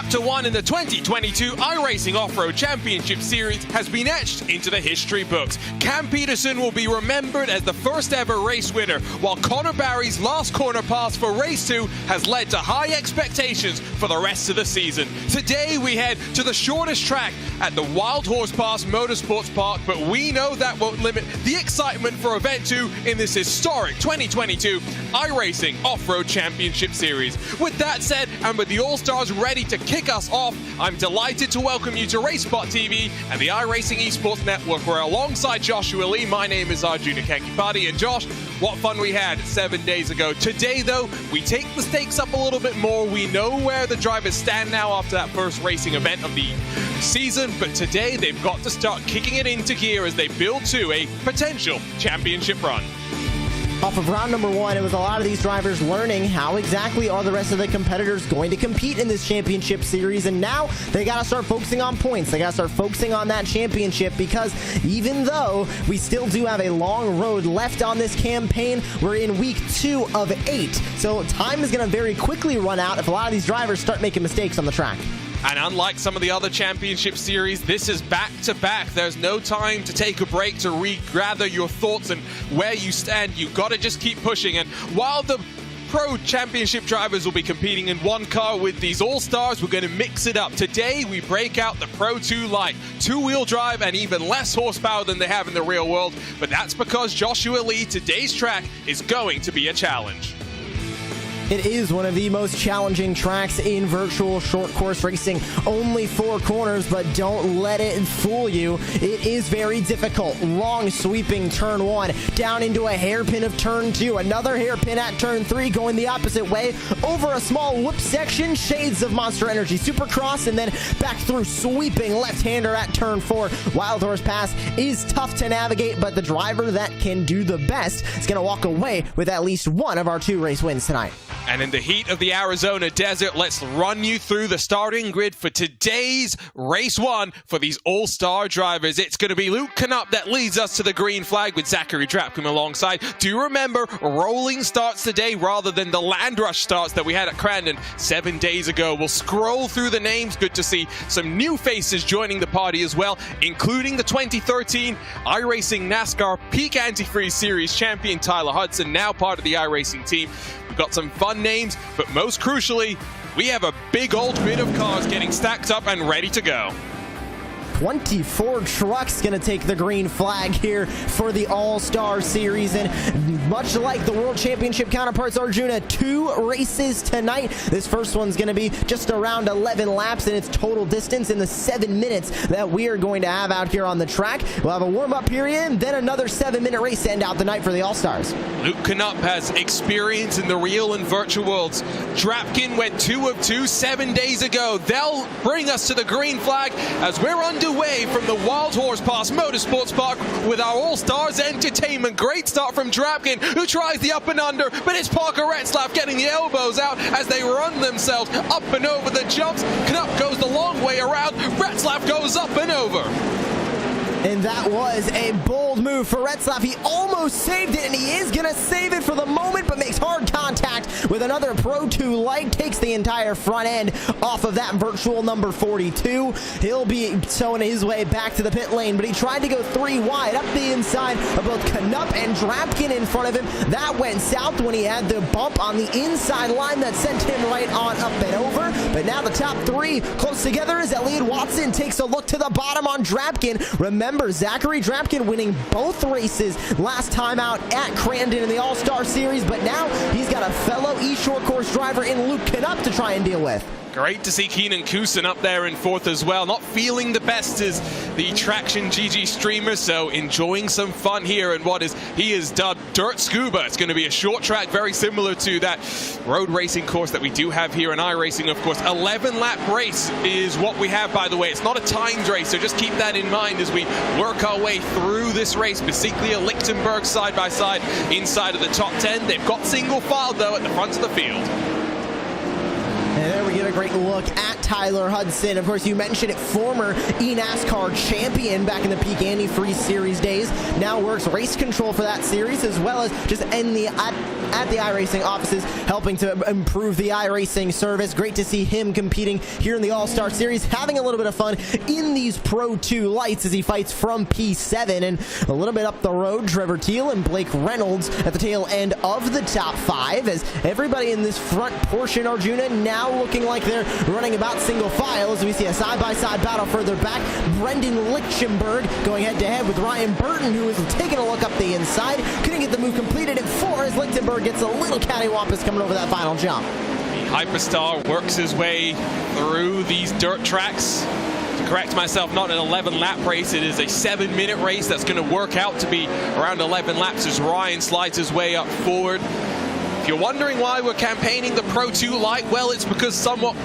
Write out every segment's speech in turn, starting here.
Chapter 1 in the 2022 iRacing Off-Road Championship Series has been etched into the history books. Cam Peterson will be remembered as the first ever race winner, while Connor Barry's last corner pass for race 2 has led to high expectations for the rest of the season. Today we head to the shortest track at the Wild Horse Pass Motorsports Park, but we know that won't limit the excitement for Event 2 in this historic 2022 iRacing Off-Road Championship Series. With that said, and with the All-Stars ready to kick us off, I'm delighted to welcome you to RaceSpot TV and the iRacing Esports Network, where alongside Joshua Lee, my name is Arjuna Kankipati. And Josh, what fun we had 7 days ago. Today, though, we take the stakes up a little bit more. We know where the drivers stand now after that first racing event of the season, but today they've got to start kicking it into gear as they build to a potential championship run. Off of round number 1, it was a lot of these drivers learning how exactly are the rest of the competitors going to compete in this championship series, and now they got to start focusing on points. They got to start focusing on that championship, because even though we still do have a long road left on this campaign, we're in week 2 of 8. So time is going to very quickly run out if a lot of these drivers start making mistakes on the track. And unlike some of the other championship series, this is back-to-back. There's no time to take a break to regather your thoughts and where you stand. You've got to just keep pushing. And while the Pro Championship drivers will be competing in one car with these All-Stars, we're going to mix it up. Today, we break out the Pro 2 Lite, two-wheel drive and even less horsepower than they have in the real world. But that's because Joshua Lee, today's track, is going to be a challenge. It is one of the most challenging tracks in virtual short course racing. Only 4 corners, but don't let it fool you. It is very difficult. Long sweeping turn 1, down into a hairpin of turn 2, another hairpin at turn 3, going the opposite way, over a small whoop section, shades of Monster Energy Supercross, and then back through sweeping left-hander at turn 4. Wild Horse Pass is tough to navigate, but the driver that can do the best is going to walk away with at least one of our 2 race wins tonight. And in the heat of the Arizona desert, let's run you through the starting grid for today's race 1 for these all-star drivers. It's going to be Luke Knupp that leads us to the green flag with Zachary Drapkin alongside. Do remember, rolling starts today rather than the land rush starts that we had at Crandon 7 days ago. We'll scroll through the names. Good to see some new faces joining the party as well, including the 2013 iRacing NASCAR Peak Antifreeze Series champion Tyler Hudson, now part of the iRacing team. We've got some fun names, but most crucially, we have a big old grid of cars getting stacked up and ready to go. 24 trucks going to take the green flag here for the All-Star Series, and much like the World Championship counterparts, Arjuna, 2 races tonight. This first one's going to be just around 11 laps in its total distance in the 7 minutes that we are going to have out here on the track. We'll have a warm-up period, then another 7-minute race to end out the night for the All-Stars. Luke Knupp has experience in the real and virtual worlds. Drapkin went 2 of 2 7 days ago. They'll bring us to the green flag as we're underway from the Wild Horse Pass Motorsports Park with our All-Stars entertainment. Great start from Drapkin, who tries the up and under, but it's Parker Retzlaff getting the elbows out as they run themselves up and over the jumps. Knupp goes the long way around. Retzlaff goes up and over. And that was a bold move for Retzlaff. He almost saved it, and he is going to save it for the moment, but makes hard contact with another Pro 2 Lite. Takes the entire front end off of that virtual number 42. He'll be towing his way back to the pit lane, but he tried to go 3 wide up the inside of both Knupp and Drapkin in front of him. That went south when he had the bump on the inside line that sent him right on up and over. But now the top 3 close together as Elliot Watson takes a look to the bottom on Drapkin. Remember, Zachary Drapkin winning both races last time out at Crandon in the All-Star Series, but now he's got a fellow E-Short Course driver in Luke Knupp to try and deal with. Great to see Keenan Kusin up there in 4th as well. Not feeling the best as the Traction GG streamer, so enjoying some fun here in what he is dubbed Dirt Scuba. It's going to be a short track, very similar to that road racing course that we do have here in iRacing, of course. 11-lap race is what we have, by the way. It's not a timed race, so just keep that in mind as we work our way through this race. Besiklia, Lichtenberg side by side inside of the top 10. They've got single file, though, at the front of the field. And there we get a great look at Tyler Hudson. Of course, you mentioned it, former eNASCAR champion back in the Peak Antifreeze Series days. Now works race control for that series, as well as just at the iRacing offices, helping to improve the iRacing service. Great to see him competing here in the All-Star Series, having a little bit of fun in these Pro 2 lights as he fights from P7. And a little bit up the road, Trevor Teal and Blake Reynolds at the tail end of the top 5, as everybody in this front portion, Arjuna, now looking like they're running about single file, as we see a side-by-side battle further back. Brendan Lichtenberg going head-to-head with Ryan Burton, who is taking a look up the inside. Couldn't get the move completed at 4 as Lichtenberg gets a little cattywampus coming over that final jump. The Hyperstar works his way through these dirt tracks. To correct myself, not an 11-lap race. It is a 7-minute race that's going to work out to be around 11 laps as Ryan slides his way up forward. If you're wondering why we're campaigning the Pro 2 light, well, it's because somewhat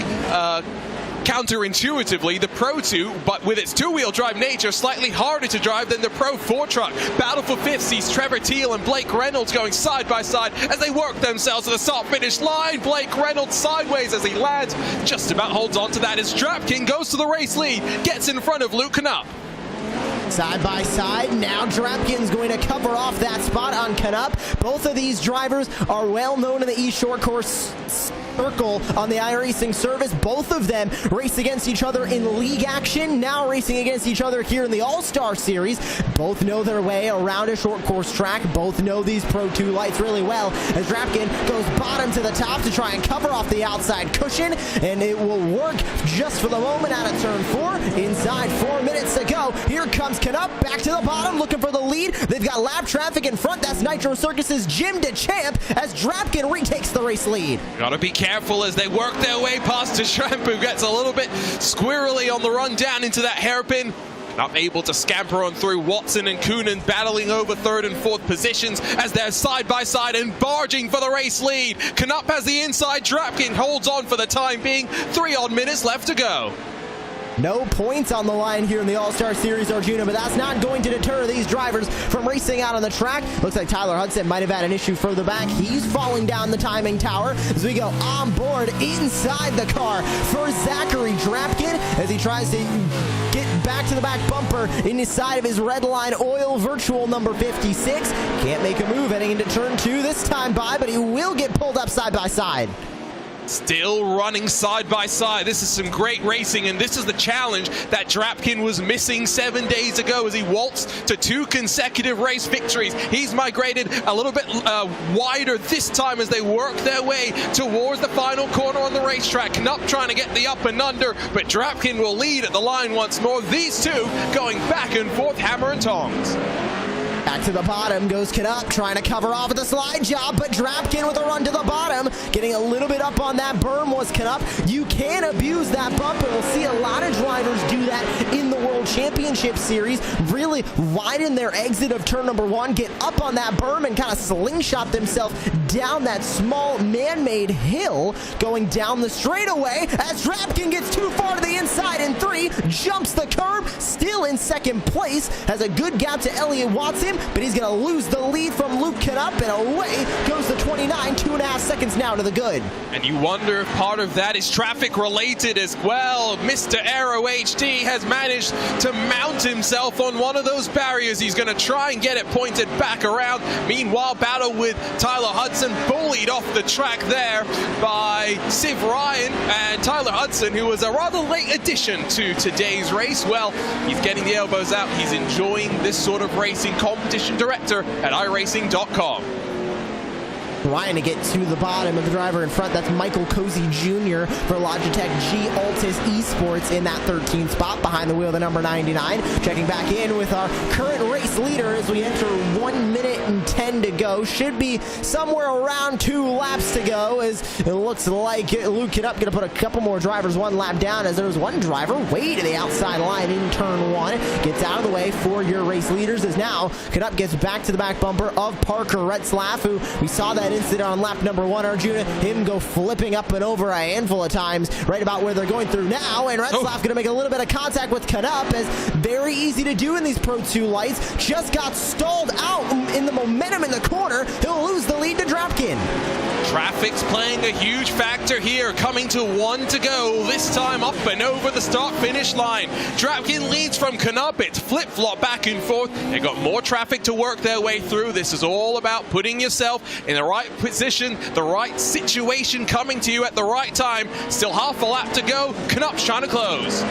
counterintuitively, the Pro 2, but with its two-wheel drive nature, slightly harder to drive than the Pro 4 truck. Battle for 5th sees Trevor Teal and Blake Reynolds going side by side as they work themselves to the start-finish line. Blake Reynolds sideways as he lands, just about holds on to that as Drapkin goes to the race lead, gets in front of Luke Knupp. Side by side, now Drapkin's going to cover off that spot on Knupp. Both of these drivers are well known in the East Shore Course circle on the iRacing service. Both of them race against each other in league action, now racing against each other here in the All-Star Series. Both know their way around a short course track. Both know these Pro 2 lights really well, as Drapkin goes bottom to the top to try and cover off the outside cushion, and it will work just for the moment out of turn 4. Inside 4 minutes to go. Here comes Knupp back to the bottom looking for the lead. They've got lap traffic in front. That's Nitro Circus's Jim DeChamp as Drapkin retakes the race lead. Gotta be careful as they work their way past DeChamp, who gets a little bit squirrely on the run down into that hairpin. Not able to scamper on through. Watson and Coonan battling over 3rd and 4th positions as they're side by side and barging for the race lead. Knupp has the inside. Drapkin holds on for the time being. 3 odd minutes left to go. No points on the line here in the All-Star Series, Arjuna, but that's not going to deter these drivers from racing out on the track. Looks like Tyler Hudson might have had an issue further back. He's falling down the timing tower as we go on board inside the car for Zachary Drapkin as he tries to get back to the back bumper inside of his red line oil virtual number 56. Can't make a move heading into turn 2 this time by, but he will get pulled up side by side. Still running side by side. This is some great racing, and this is the challenge that Drapkin was missing 7 days ago as he waltzed to 2 consecutive race victories. He's migrated a little bit wider this time as they work their way towards the final corner on the racetrack. Knupp trying to get the up and under, but Drapkin will lead at the line once more. These two going back and forth, hammer and tongs. Back to the bottom goes Knupp, trying to cover off with a slide job, but Drapkin with a run to the bottom. Getting a little bit up on that berm was Knupp. You can abuse that bump, and we'll see a lot of drivers do that in the World Championship Series. Really widen their exit of turn number 1, get up on that berm, and kind of slingshot themselves down that small man-made hill, going down the straightaway as Drapkin gets too far to the inside in 3, jumps the curb, still in 2nd place, has a good gap to Elliott Watson, but he's going to lose the lead from Luke Knupp, and away goes the 29, 2.5 seconds now to the good. And you wonder if part of that is traffic related as well. Mr. Aero HD has managed to mount himself on one of those barriers. He's going to try and get it pointed back around. Meanwhile, battle with Tyler Hudson, bullied off the track there by Civ Ryan, and Tyler Hudson, who was a rather late addition to today's race. Well, he's getting the elbows out. He's enjoying this sort of racing. Competition director at iRacing.com. Ryan to get to the bottom of the driver in front. That's Michael Cozy Jr. for Logitech G Altis Esports in that 13th spot behind the wheel of the number 99. Checking back in with our current race leader as we enter 1 minute and 10 to go. Should be somewhere around 2 laps to go, as it looks like Luke Knupp going to put a couple more drivers 1 lap down, as there was one driver way to the outside line in turn 1. Gets out of the way for your race leaders, as now Knupp gets back to the back bumper of Parker Retzlaff, who we saw that incident on lap number 1, Arjuna, him go flipping up and over a handful of times right about where they're going through now, and Retzlaff going to make a little bit of contact with Knupp, as very easy to do in these Pro 2 lights. Just got stalled out in the momentum in the corner. He'll lose the lead to Drapkin. Traffic's playing a huge factor here, coming to 1 to go, this time up and over the start-finish line. Drapkin leads from Knupp. It's flip-flop back and forth. They got more traffic to work their way through. This is all about putting yourself in the right position, the right situation coming to you at the right time. Still half a lap to go. Knupp's trying to close.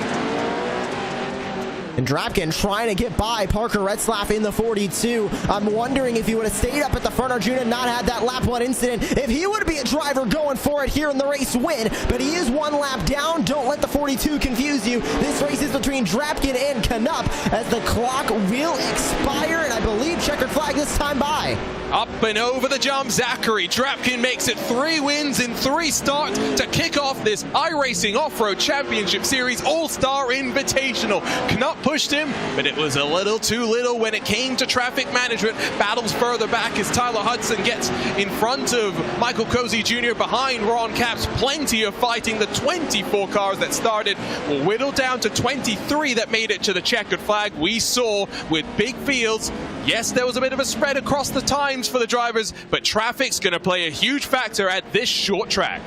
And Drapkin trying to get by Parker Retzlaff in the 42. I'm wondering if he would have stayed up at the front, Arjuna, not had that lap 1 incident, if he would be a driver going for it here in the race win. But he is 1 lap down. Don't let the 42 confuse you. This race is between Drapkin and Knupp as the clock will expire, and I believe checkered flag this time by. Up and over the jump, Zachary Drapkin makes it 3 wins in 3 starts to kick off this iRacing Off-Road Championship Series All-Star Invitational. Knupp pushed him, but it was a little too little when it came to traffic management. Battles further back as Tyler Hudson gets in front of Michael Cozy Jr. behind Ron Capps. Plenty of fighting. The 24 cars that started will whittle down to 23 that made it to the checkered flag. We saw with big fields, yes, there was a bit of a spread across the times for the drivers, but traffic's going to play a huge factor at this short track.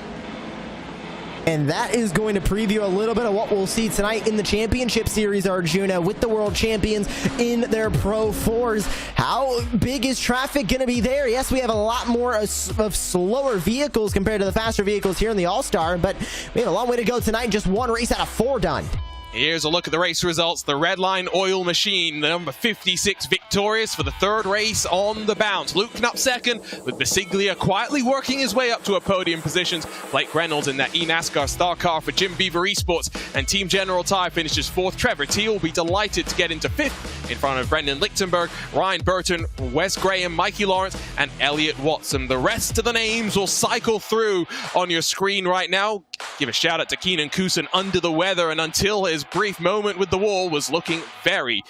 And that is going to preview a little bit of what we'll see tonight in the championship series, Arjuna, with the world champions in their Pro 4s. How big is traffic going to be there? Yes, we have a lot more of slower vehicles compared to the faster vehicles here in the All-Star, but we have a long way to go tonight. Just 1 race out of 4 done. Here's a look at the race results. The Redline Oil Machine, the number 56, victorious for the 3rd race on the bounce. Luke Knupp 2nd, with Basiglia quietly working his way up to a podium positions. Blake Reynolds in that eNASCAR star car for Jim Beaver Esports. And Team General Tire finishes 4th. Trevor T will be delighted to get into 5th in front of Brendan Lichtenberg, Ryan Burton, Wes Graham, Mikey Lawrence, and Elliot Watson. The rest of the names will cycle through on your screen right now. Give a shout out to Keenan Kusin, under the weather, and until his brief moment with the wall was looking very,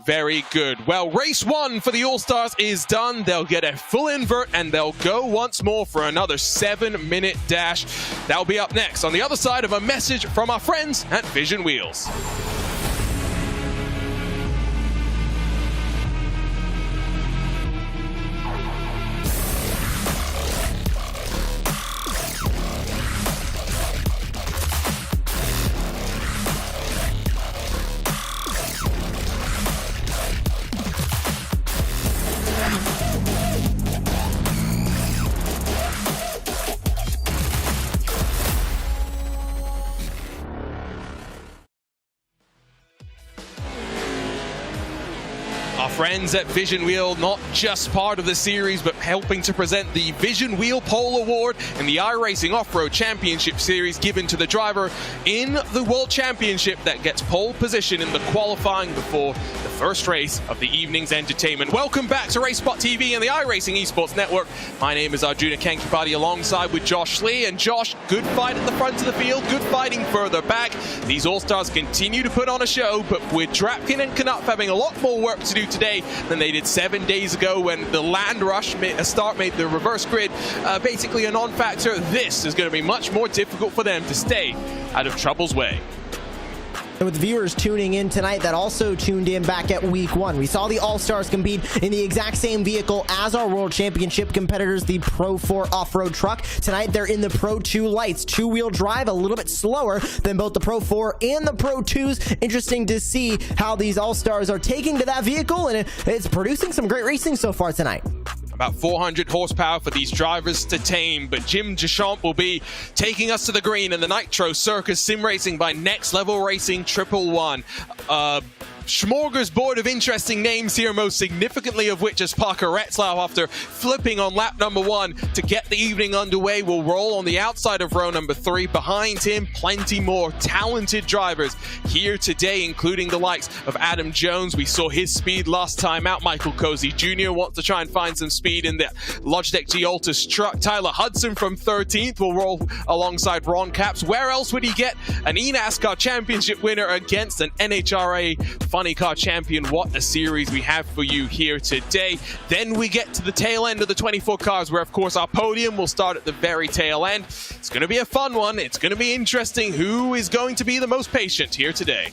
very good. Well, race 1 for the All-Stars is done. They'll get a full invert and they'll go once more for another 7-minute dash. That'll be up next on the other side of a message from our friends at Vision Wheels. Our friends at Vision Wheel, not just part of the series, but helping to present the Vision Wheel Pole Award and the iRacing Off-Road Championship Series given to the driver in the World Championship that gets pole position in the qualifying before the first race of the evening's entertainment. Welcome back to RaceSpot TV and the iRacing Esports Network. My name is Arjuna Kankipati alongside with Josh Lee. And Josh, good fight at the front of the field, good fighting further back. These All-Stars continue to put on a show, but with Drapkin and Knupp having a lot more work to do today than they did 7 days ago when the land rush start made the reverse grid basically a non-factor. This is going to be much more difficult for them to stay out of trouble's way. And with viewers tuning in tonight that also tuned in back at week 1, we saw the All-Stars compete in the exact same vehicle as our World Championship competitors, the Pro 4 off-road truck. Tonight, they're in the Pro 2 lights, 2-wheel drive, a little bit slower than both the Pro 4 and the Pro 2s. Interesting to see how these All-Stars are taking to that vehicle, and it's producing some great racing so far tonight. About 400 horsepower for these drivers to tame, but Jim Deschamps will be taking us to the green in the Nitro Circus Sim Racing by Next Level Racing 111. Smorgasbord of interesting names here, most significantly of which is Parker Retzlaff, after flipping on lap number 1 to get the evening underway, will roll on the outside of row number 3. Behind him, plenty more talented drivers here today, including the likes of Adam Jones. We saw his speed last time out. Michael Cozy Jr. wants to try and find some speed in the Logitech G-Altus truck. Tyler Hudson from 13th will roll alongside Ron Capps. Where else would he get an eNASCAR championship winner against an NHRA Funny Car champion? What a series we have for you here today. Then we get to the tail end of the 24 cars, where of course our podium will start at the very tail end. It's going to be a fun one. It's going to be interesting. Who is going to be the most patient here today?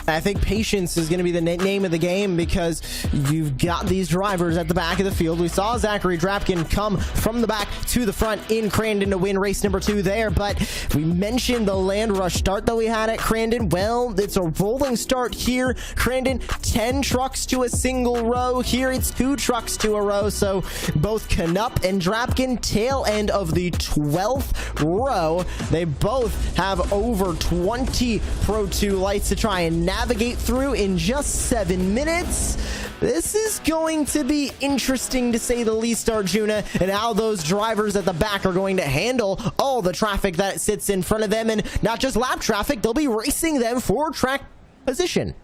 I think patience is going to be the name of the game, because you've got these drivers at the back of the field. We saw Zachary Drapkin come from the back to the front in Crandon to win race number 2 there, but we mentioned the land rush start that we had at Crandon. Well, it's a rolling start here. Crandon, 10 trucks to a single row. Here it's 2 trucks to a row, so both Canup and Drapkin, tail end of the 12th row. They both have over 20 Pro 2 lights to try and navigate through in just 7 minutes. This is going to be interesting, to say the least, Arjuna, and how those drivers at the back are going to handle all the traffic that sits in front of them, and not just lap traffic, they'll be racing them for track position.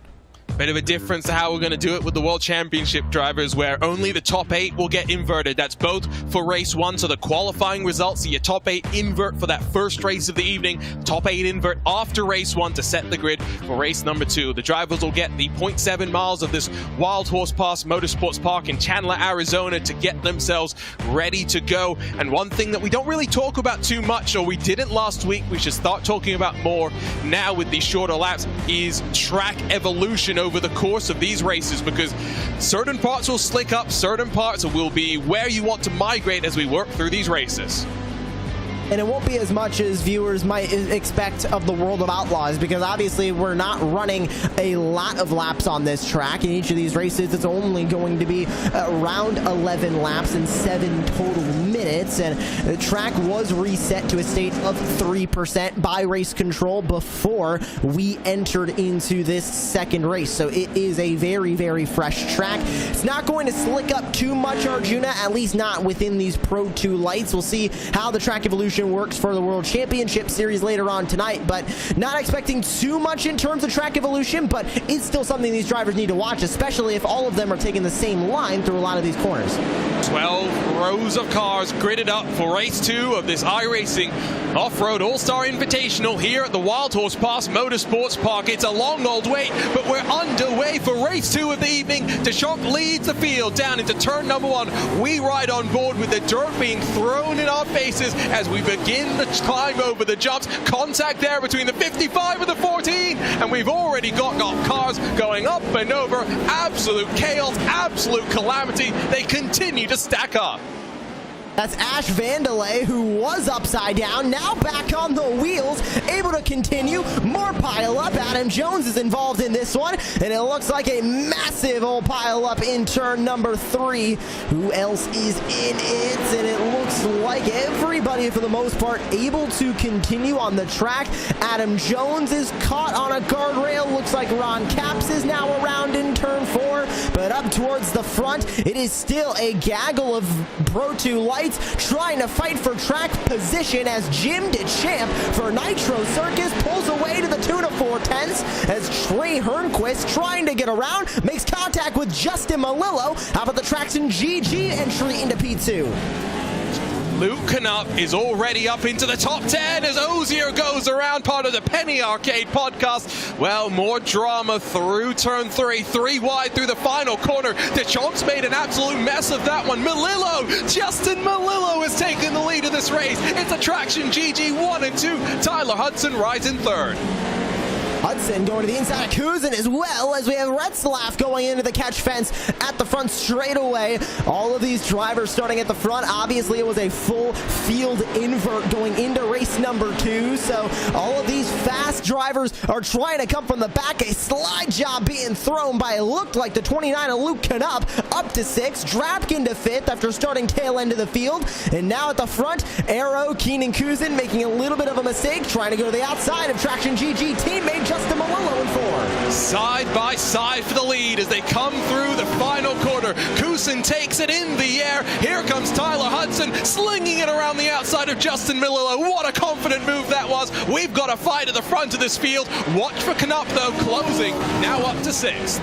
Bit of a difference to how we're going to do it with the World Championship drivers, where only the top 8 will get inverted. That's both for race 1, so the qualifying results, so your top 8 invert for that first race of the evening, top 8 invert after race 1 to set the grid for race number 2. The drivers will get the 0.7 miles of this Wild Horse Pass Motorsports Park in Chandler, Arizona to get themselves ready to go. And one thing that we don't really talk about too much, or we didn't last week, we should start talking about more now with these shorter laps, is track evolution over the course of these races, because certain parts will slick up, certain parts will be where you want to migrate as we work through these races. And it won't be as much as viewers might expect of the World of Outlaws, because obviously we're not running a lot of laps on this track. In each of these races, it's only going to be around 11 laps and 7 total minutes. And the track was reset to a state of 3% by race control before we entered into this second race. So it is a very, very fresh track. It's not going to slick up too much, Arjuna, at least not within these Pro 2 lights. We'll see how the track evolution works for the World Championship Series later on tonight, but not expecting too much in terms of track evolution, but it's still something these drivers need to watch, especially if all of them are taking the same line through a lot of these corners. 12 rows of cars gridded up for race 2 of this iRacing Off-Road All-Star Invitational here at the Wild Horse Pass Motorsports Park. It's a long old wait, but we're underway for race 2 of the evening. Deschamps leads the field down into turn number 1. We ride on board with the dirt being thrown in our faces as we begin the climb over the jumps. Contact there between the 55 and the 14, and we've already got our cars going up and over. Absolute chaos, absolute calamity. They continue to stack up. That's Ash Vandelay, who was upside down, now back on the wheels, able to continue. More pile up. Adam Jones is involved in this one, and it looks like a massive old pile up in turn number 3. Who else is in it? And it looks like everybody, for the most part, able to continue on the track. Adam Jones is caught on a guardrail. Looks like Ron Capps is now around in turn 4, but up towards the front, it is still a gaggle of Pro 2 lights trying to fight for track position as Jim DeChamp for Nitro Circus pulls away to the tune of 4/10 as Trey Hernquist, trying to get around, makes contact with Justin Malillo. How about the Traction GG entry into P2? Luke Canup is already up into the top 10 as Ozier goes around, part of the Penny Arcade podcast. Well, more drama through turn 3, 3 wide through the final corner. Deschamps made an absolute mess of that one. Malillo, Justin Malillo is taking the lead of this race. It's a Traction GG 1 and 2. Tyler Hudson rides in 3rd. Hudson going to the inside of Kuzin, as well as we have Retzlaff going into the catch fence at the front straightaway. All of these drivers starting at the front. Obviously, it was a full field invert going into race number 2. So all of these fast drivers are trying to come from the back. A slide job being thrown by, it looked like, the 29 of Luke Canup up to 6. Drapkin to 5th after starting tail end of the field. And now at the front, Arrow, Keenan Kuzin making a little bit of a mistake, trying to go to the outside of Traction GG teammate Justin Malillo in 4. Side by side for the lead as they come through the final quarter. Kuzin takes it in the air. Here comes Tyler Hudson, slinging it around the outside of Justin Malillo. What a confident move that was. We've got a fight at the front of this field. Watch for Canup, though, closing now up to 6th.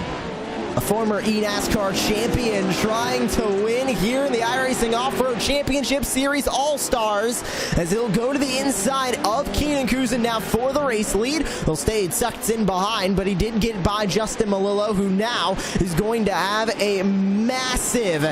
a former eNASCAR champion, trying to win here in the iRacing Off-Road Championship Series All-Stars, as he'll go to the inside of Keenan Kusin now for the race lead. He'll stay sucked in behind, but he did get by Justin Melillo, who now is going to have a massive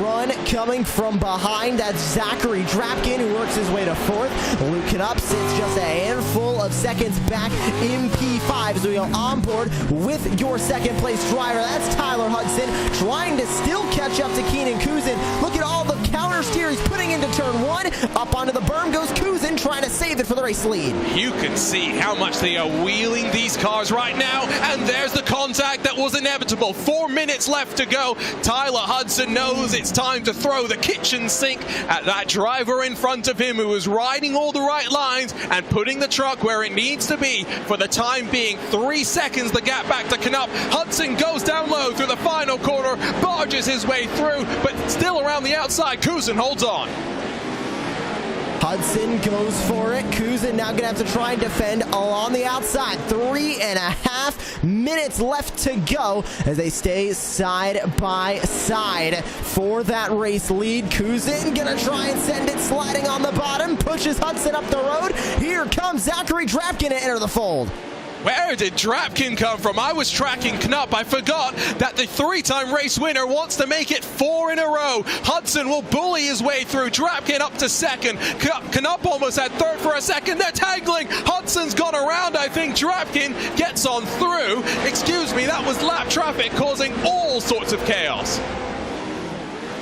run coming from behind. That's Zachary Drapkin, who works his way to fourth. Luke Knupp sits just a handful of seconds back in P5 as we go on board with your second place driver. That's Tyler Hudson, trying to still catch up to Keenan Kusin. Look at all the counter steer he's putting into turn one. Up onto the berm goes Kusin, trying to save it for the race lead. You can see how much they are wheeling these cars right now, and there's the contact that was inevitable. 4 minutes left to go. Tyler Hudson knows it's time to throw the kitchen sink at that driver in front of him, who was riding all the right lines and putting the truck where it needs to be for the time being. 3 seconds the gap back to Knupp. Hudson goes down low through the final corner, barges his way through, but still around the outside. Kusin holds on. Hudson goes for it. Kusin now going to have to try and defend along the outside. 3.5 minutes left to go as they stay side by side for that race lead. Kusin going to try and send it sliding on the bottom. Pushes Hudson up the road. Here comes Zachary Drapkin to enter the fold. Where did Drapkin come from? I was tracking Knupp. I forgot that the 3-time race winner wants to make it 4 in a row. Hudson will bully his way through. Drapkin up to second. Knupp almost had third for a second. They're tangling. Hudson's gone around, I think. Drapkin gets on through. Excuse me, that was lap traffic causing all sorts of chaos.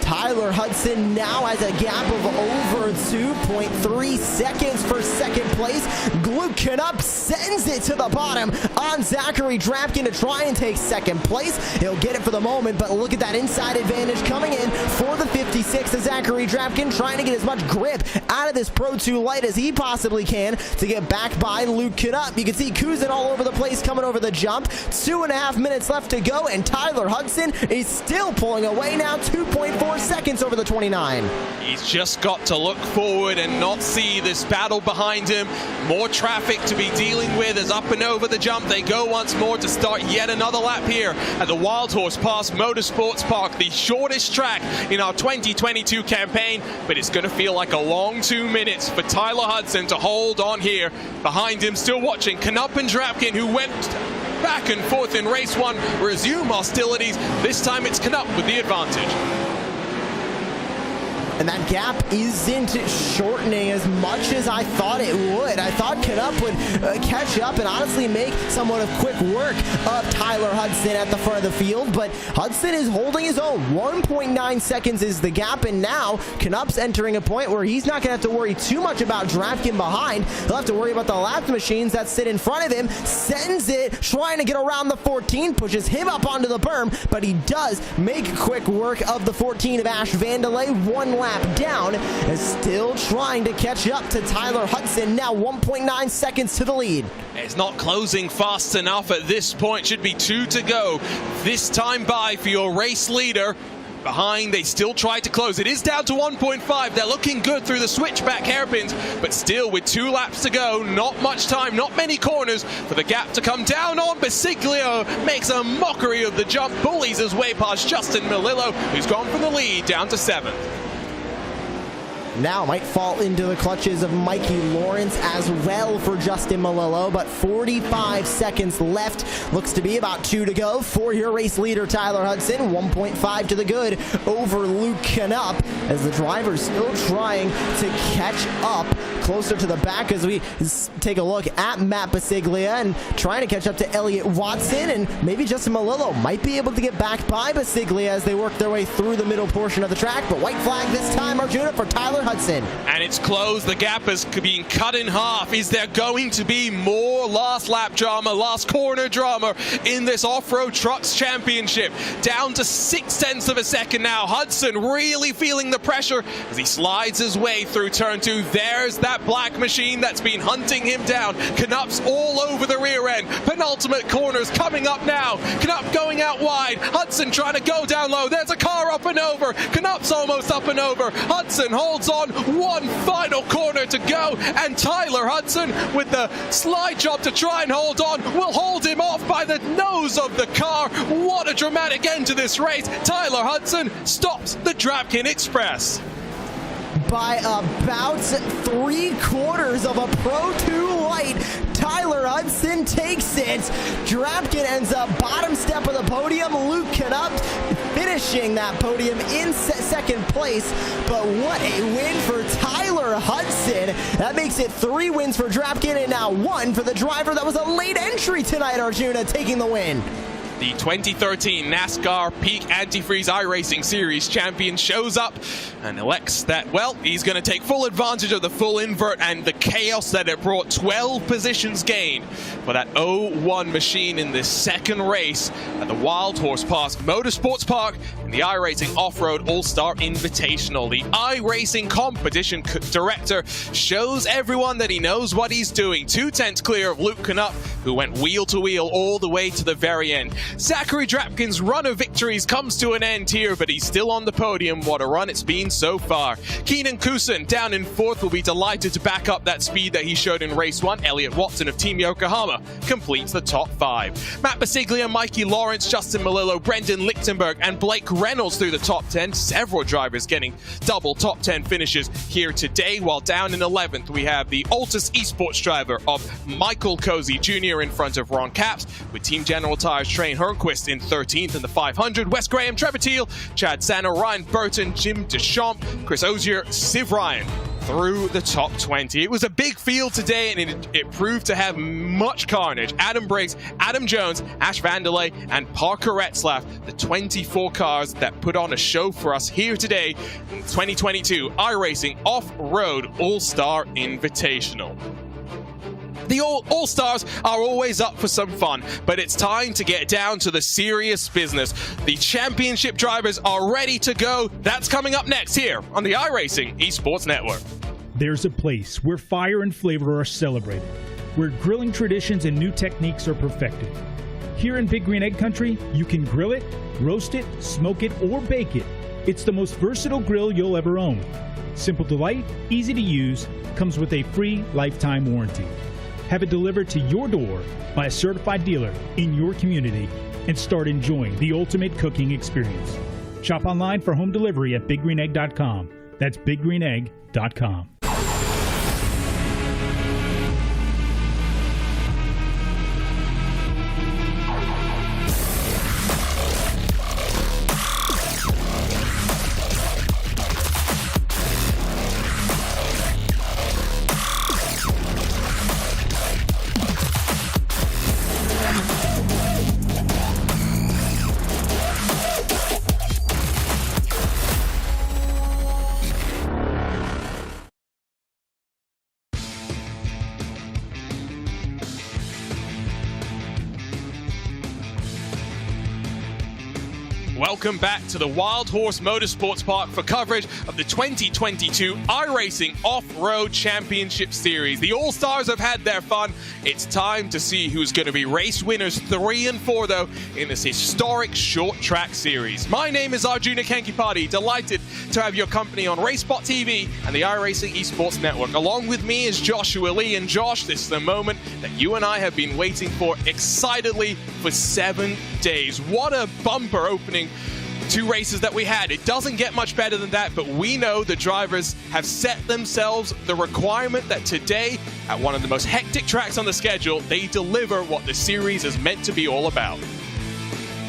Tyler Hudson now has a gap of over 2.3 seconds for second place. Luke Knupp sends it to the bottom on Zachary Drapkin to try and take second place. He'll get it for the moment, but look at that inside advantage coming in for the 56 of Zachary Drapkin, trying to get as much grip out of this Pro 2 light as he possibly can to get back by Luke Knupp. You can see Kusin all over the place coming over the jump. 2.5 minutes left to go, and Tyler Hudson is still pulling away now, 2.4 seconds over the 29. He's just got to look forward and not see this battle behind him. More traffic to be dealing with as up and over the jump they go once more to start yet another lap here at the Wild Horse Pass Motorsports Park, the shortest track in our 2022 campaign, but it's going to feel like a long 2 minutes for Tyler Hudson to hold on here. Behind him, still watching, Knupp and Drapkin, who went back and forth in race one, resume hostilities. This time it's Knupp with the advantage. And that gap isn't shortening as much as I thought it would. I thought Knupp would catch up and honestly make somewhat of quick work of Tyler Hudson at the front of the field, but Hudson is holding his own. 1.9 seconds is the gap, and now Knupp's entering a point where he's not going to have to worry too much about Drapkin behind. He'll have to worry about the lap machines that sit in front of him. Sends it, trying to get around the 14, pushes him up onto the berm, but he does make quick work of the 14 of Ash Vandelay. 1 lap down, is still trying to catch up to Tyler Hudson, now 1.9 seconds to the lead. It's not closing fast enough at this point. Should be 2 to go. This time by for your race leader. Behind, they still try to close. It is down to 1.5. They're looking good through the switchback hairpins, but still with 2 laps to go, not much time, not many corners for the gap to come down on. Basiglio makes a mockery of the jump, bullies his way past Justin Melillo, who's gone from the lead down to 7th. Now might fall into the clutches of Mikey Lawrence as well for Justin Melillo, but 45 seconds left. Looks to be about 2 to go for your race leader, Tyler Hudson. 1.5 to the good over Luke Knupp, as the driver's still trying to catch up closer to the back as we take a look at Matt Basiglia and trying to catch up to Elliott Watson, and maybe Justin Melillo might be able to get back by Basiglia as they work their way through the middle portion of the track, but white flag this time, Arjuna, for Tyler Hudson. And it's closed. The gap is being cut in half. Is there going to be more last lap drama, last corner drama in this Off-Road Trucks Championship? Down to 0.6 of a second now. Hudson really feeling the pressure as he slides his way through turn 2. There's that that black machine that's been hunting him down. Knup's all over the rear end. Penultimate corners coming up now. Knup going out wide. Hudson trying to go down low. There's a car up and over. Knup's almost up and over. Hudson holds on. One final corner to go, and Tyler Hudson with the slide job to try and hold on will hold him off by the nose of the car. What a dramatic end to this race. Tyler Hudson stops the Drapkin Express. By about 3/4 of a Pro 2 light, Tyler Hudson takes it. Drapkin ends up bottom step of the podium. Luke Knup finishing that podium in second place. But what a win for Tyler Hudson. That makes it 3 wins for Drapkin and now 1 for the driver that was a late entry tonight, Arjuna, taking the win. The 2013 NASCAR Peak Antifreeze iRacing Series champion shows up and elects that, well, he's going to take full advantage of the full invert and the chaos that it brought. 12 positions gained for that 0-1 machine in this second race at the Wild Horse Pass Motorsports Park in the iRacing Off-Road All-Star Invitational. The iRacing competition director shows everyone that he knows what he's doing. 2 tenths clear of Luke Knup, who went wheel to wheel all the way to the very end. Zachary Drapkin's run of victories comes to an end here, but he's still on the podium. What a run it's been so far. Keenan Kusin down in 4th will be delighted to back up that speed that he showed in race 1. Elliott Watson of Team Yokohama completes the top 5. Matt Basiglia, Mikey Lawrence, Justin Malillo, Brendan Lichtenberg, and Blake Reynolds through the top 10. Several drivers getting double top 10 finishes here today, while down in 11th we have the Altus Esports driver of Michael Cozy Jr. in front of Ron Capps, with Team General Tires Train Hernquist in 13th in the 500. Wes Graham, Trevor Teal, Chad Sanner, Ryan Burton, Jim Deschamps, Chris Ozier, Siv Ryan through the top 20. It was a big field today, and it proved to have much carnage. Adam Briggs, Adam Jones, Ash Vanderlei, and Parker Retzlaff, the 24 cars that put on a show for us here today in 2022 iRacing Off-Road All-Star Invitational. The All-Stars are always up for some fun, but it's time to get down to the serious business. The championship drivers are ready to go. That's coming up next here on the iRacing Esports Network. There's a place where fire and flavor are celebrated, where grilling traditions and new techniques are perfected. Here in Big Green Egg Country, you can grill it, roast it, smoke it, or bake it. It's the most versatile grill you'll ever own. Simple delight, easy to use, comes with a free lifetime warranty. Have it delivered to your door by a certified dealer in your community and start enjoying the ultimate cooking experience. Shop online for home delivery at biggreenegg.com. That's biggreenegg.com. Welcome back to the Wild Horse Motorsports Park for coverage of the 2022 iRacing Off-Road Championship Series. The All-Stars have had their fun. It's time to see who's going to be race winners 3 and 4, though, in this historic short track series. My name is Arjuna Kankipati. Delighted to have your company on RaceSpot TV and the iRacing Esports Network. Along with me is Joshua Lee. And Josh, this is the moment that you and I have been waiting for excitedly for 7 days. What a bumper opening 2 races that we had. It doesn't get much better than that, but we know the drivers have set themselves the requirement that today, at one of the most hectic tracks on the schedule, they deliver what the series is meant to be all about.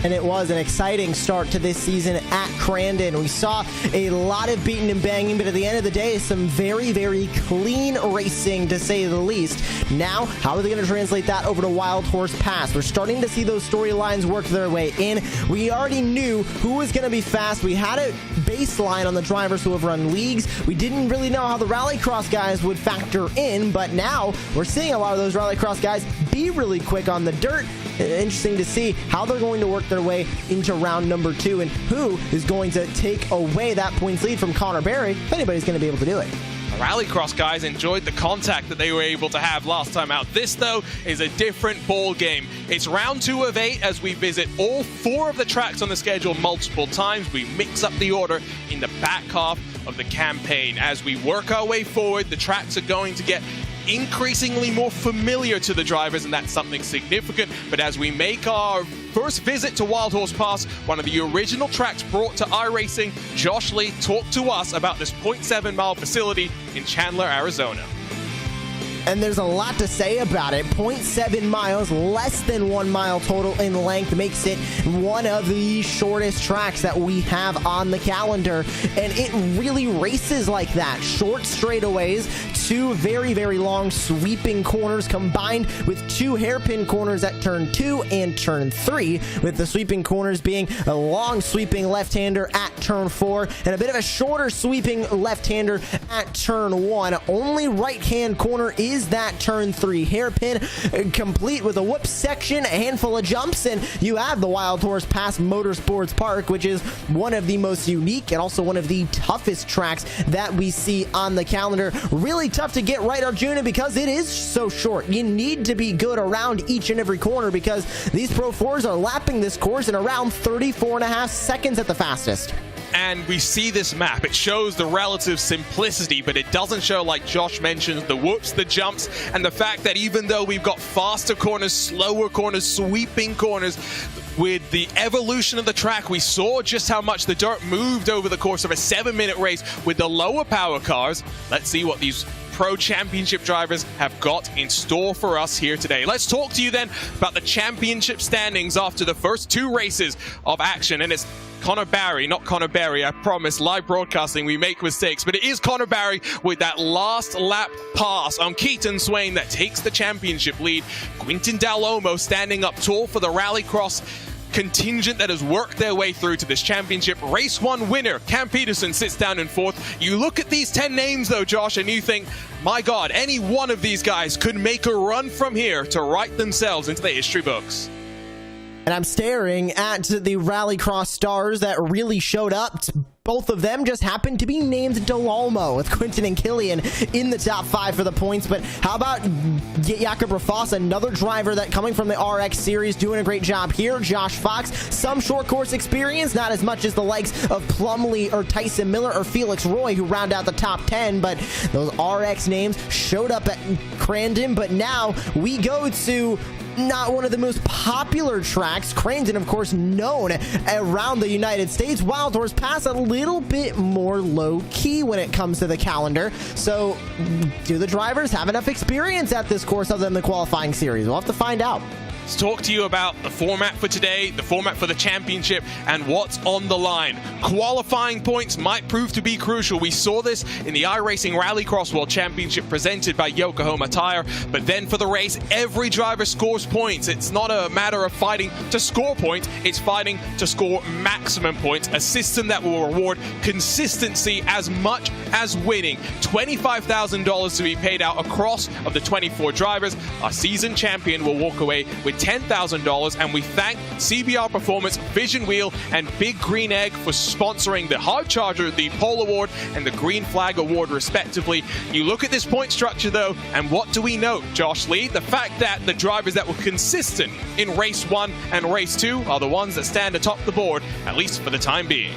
And it was an exciting start to this season at Crandon. We saw a lot of beating and banging, but at the end of the day, some very, very clean racing, to say the least. Now, how are they going to translate that over to Wild Horse Pass? We're starting to see those storylines work their way in. We already knew who was going to be fast. We had a baseline on the drivers who have run leagues. We didn't really know how the Rallycross guys would factor in, but now we're seeing a lot of those Rallycross guys be really quick on the dirt. Interesting to see how they're going to work their way into round number 2 and who is going to take away that points lead from Connor Berry, if anybody's going to be able to do it. Rallycross guys enjoyed the contact that they were able to have last time out. This, though, is a different ball game. It's round 2 of 8 as we visit all 4 of the tracks on the schedule multiple times. We mix up the order in the back half of the campaign. As we work our way forward, the tracks are going to get increasingly more familiar to the drivers, and that's something significant. But as we make our first visit to Wild Horse Pass, one of the original tracks brought to iRacing, Josh Lee talked to us about this 0.7 mile facility in Chandler, Arizona. And there's a lot to say about it. 0.7 miles, less than 1 mile total in length, makes it one of the shortest tracks that we have on the calendar. And it really races like that. Short straightaways, 2 very, very long sweeping corners combined with 2 hairpin corners at turn 2 and turn 3, with the sweeping corners being a long sweeping left-hander at turn 4 and a bit of a shorter sweeping left-hander at turn 1. Only right-hand corner is that turn 3 hairpin, complete with a whoop section, a handful of jumps, and you have the Wild Horse Pass Motorsports Park, which is one of the most unique and also one of the toughest tracks that we see on the calendar. Really tough to get right, Arjuna, because it is so short. You need to be good around each and every corner because these Pro 4s are lapping this course in around 34.5 seconds at the fastest. And we see this map. It shows the relative simplicity, but it doesn't show, like Josh mentions, the whoops, the jumps, and the fact that even though we've got faster corners, slower corners, sweeping corners, with the evolution of the track, we saw just how much the dirt moved over the course of a 7-minute race with the lower power cars. Let's see what these Pro Championship drivers have got in store for us here today. Let's talk to you then about the championship standings after the first 2 races of action. And it's Connor Barry, not Connor Berry. I promise, live broadcasting, we make mistakes, but it is Connor Barry with that last lap pass on Keaton Swain that takes the championship lead. Quinton Dalomo standing up tall for the Rallycross contingent that has worked their way through to this championship. Race 1 winner Cam Peterson sits down in 4th. You look at these 10 names though, Josh, and you think, my God, any one of these guys could make a run from here to write themselves into the history books. And I'm staring at the Rallycross stars that really showed up. Both of them just happened to be named Delolmo, with Quinton and Killian in the top 5 for the points. But how about Jakob Rafas, another driver that coming from the RX series, doing a great job here. Josh Fox, some short course experience, not as much as the likes of Plumlee or Tyson Miller or Felix Roy, who round out the top 10. But those RX names showed up at Crandon. But now we go to not one of the most popular tracks. Crandon, of course, known around the United States. Wild Horse Pass, a little bit more low-key when it comes to the calendar. So, do the drivers have enough experience at this course other than the qualifying series? We'll have to find out. Let's talk to you about the format for today, the format for the championship, and what's on the line. Qualifying points might prove to be crucial. We saw this in the iRacing Rallycross World Championship presented by Yokohama Tire. But then for the race, every driver scores points. It's not a matter of fighting to score points, it's fighting to score maximum points. A system that will reward consistency as much as winning. $25,000 to be paid out across of the 24 drivers. Our season champion will walk away with $10,000, and we thank CBR Performance, Vision Wheel, and Big Green Egg for sponsoring the Hard Charger, the Pole Award, and the Green Flag Award, respectively. You look at this point structure, though, and what do we note, Josh Lee? The fact that the drivers that were consistent in Race 1 and Race 2 are the ones that stand atop the board, at least for the time being.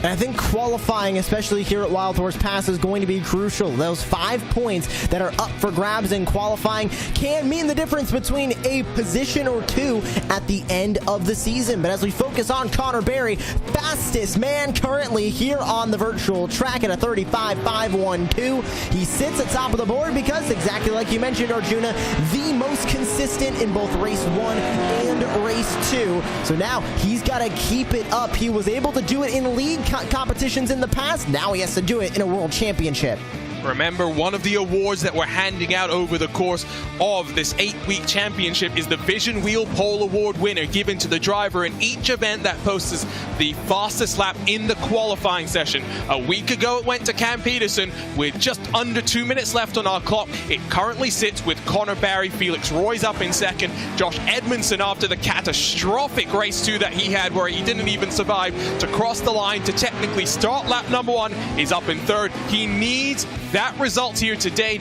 And I think qualifying, especially here at Wild Horse Pass, is going to be crucial. Those 5 points that are up for grabs in qualifying can mean the difference between a position or 2 at the end of the season. But as we focus on Connor Barry, fastest man currently here on the virtual track at a 35.512. He sits at top of the board because, exactly like you mentioned, Arjuna, the most consistent in both Race 1 and Race 2. So now he's got to keep it up. He was able to do it in league competitions in the past. Now he has to do it in a world championship. Remember, one of the awards that we're handing out over the course of this 8-week championship is the Vision Wheel Pole Award winner, given to the driver in each event that posts the fastest lap in the qualifying session. A week ago, it went to Cam Peterson with just under 2 minutes left on our clock. It currently sits with Connor Barry. Felix Roy's up in second. Josh Edmondson, after the catastrophic race 2 that he had, where he didn't even survive to cross the line to technically start lap number 1, is up in third. He needs that result here today,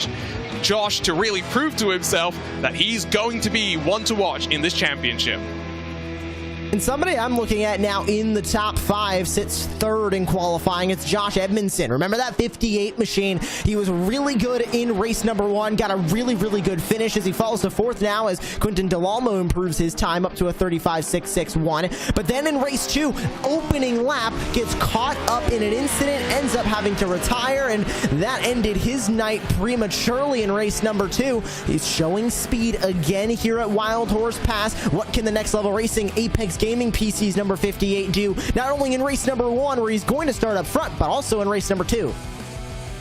Josh, to really prove to himself that he's going to be one to watch in this championship. And somebody I'm looking at now in the top 5 sits third in qualifying. It's Josh Edmondson. Remember that 58 machine? He was really good in race number 1, got a really good finish as he falls to 4th now as Quinton Delamo improves his time up to a 35.661. But then in race 2, opening lap, gets caught up in an incident, ends up having to retire, and that ended his night prematurely in race number 2. He's showing speed again here at Wild Horse Pass. What can the Next Level Racing Apex Gaming PC's number 58 do, not only in race number 1 where he's going to start up front, but also in race number 2?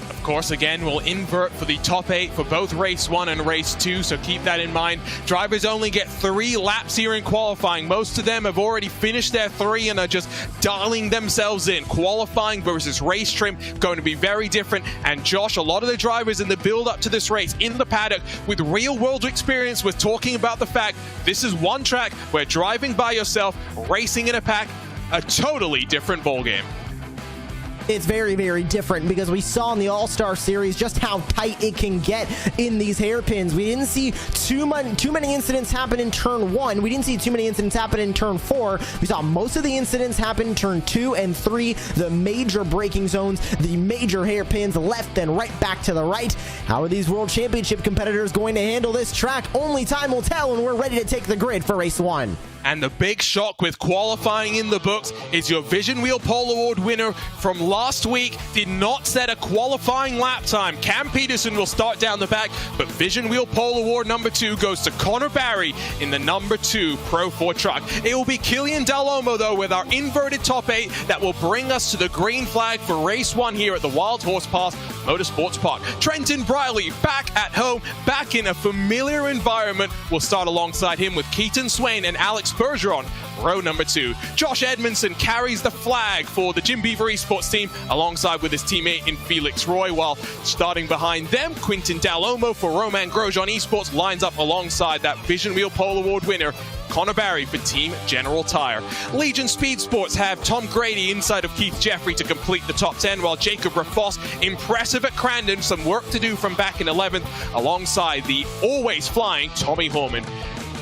Of course, again, we'll invert for the top 8 for both race 1 and race 2, so keep that in mind. Drivers only get 3 laps here in qualifying. Most of them have already finished their 3 and are just dialing themselves in. Qualifying versus race trim going to be very different. And Josh, a lot of the drivers in the build-up to this race in the paddock with real-world experience was talking about the fact this is one track where driving by yourself, racing in a pack, a totally different ballgame. It's very different, because we saw in the All-Star Series just how tight it can get in these hairpins. We didn't see too many incidents happen in turn 1. We didn't see too many incidents happen in turn 4. We saw most of the incidents happen in turn 2 and 3, the major braking zones, the major hairpins left and right back to the right. How are these World Championship competitors going to handle this track? Only time will tell when we're ready to take the grid for race 1. And the big shock with qualifying in the books is your Vision Wheel Pole Award winner from last week did not set a qualifying lap time. Cam Peterson will start down the back, but Vision Wheel Pole Award number 2 goes to Connor Barry in the number 2 Pro 4 truck. It will be Killian Dalomo, though, with our inverted top 8 that will bring us to the green flag for race 1 here at the Wild Horse Pass Motorsports Park. Trenton Briley back at home, back in a familiar environment. We'll start alongside him with Keaton Swain and Alex Bergeron, row number 2. Josh Edmondson carries the flag for the Jim Beaver Esports team alongside with his teammate in Felix Roy, while starting behind them, Quinton Dalomo for Roman Grosjean Esports lines up alongside that Vision Wheel Pole Award winner, Connor Barry for Team General Tire. Legion Speed Sports have Tom Grady inside of Keith Jeffrey to complete the top 10, while Jacob Rafoss, impressive at Crandon, some work to do from back in 11th, alongside the always flying Tommy Horman.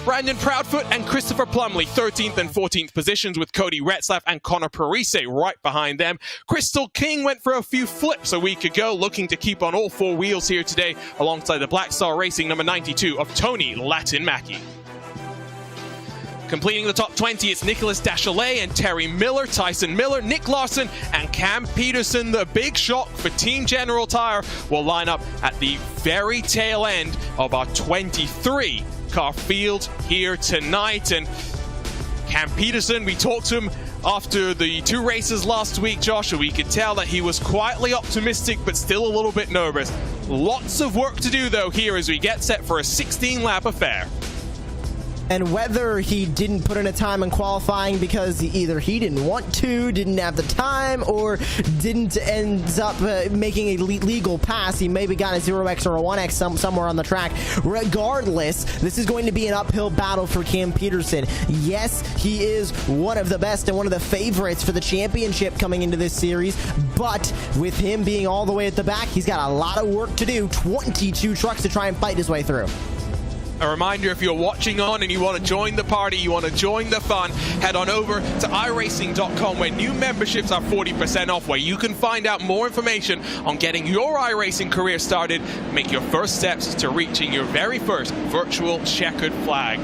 Brandon Proudfoot and Christopher Plumley, 13th and 14th positions, with Cody Retzlaff and Connor Parise right behind them. Crystal King went for a few flips a week ago, looking to keep on all 4 wheels here today, alongside the Black Star Racing number 92 of Tony Latin Mackey. Completing the top 20, it's Nicholas Dachelet and Terry Miller, Tyson Miller, Nick Larson, and Cam Peterson. The big shock for Team General Tire will line up at the very tail end of our 23 car field here tonight. And Cam Peterson, we talked to him after the 2 races last week, Josh, and we could tell that he was quietly optimistic but still a little bit nervous. Lots of work to do, though, here as we get set for a 16-lap affair. And whether he didn't put in a time in qualifying because either he didn't want to, didn't have the time, or didn't end up making a legal pass, he maybe got a 0x or a 1x somewhere on the track. Regardless, this is going to be an uphill battle for Cam Peterson. Yes, he is one of the best and one of the favorites for the championship coming into this series, but with him being all the way at the back, he's got a lot of work to do. 22 trucks to try and fight his way through. A reminder, if you're watching on and you want to join the party, you want to join the fun, head on over to iRacing.com, where new memberships are 40% off, where you can find out more information on getting your iRacing career started, make your first steps to reaching your very first virtual checkered flag.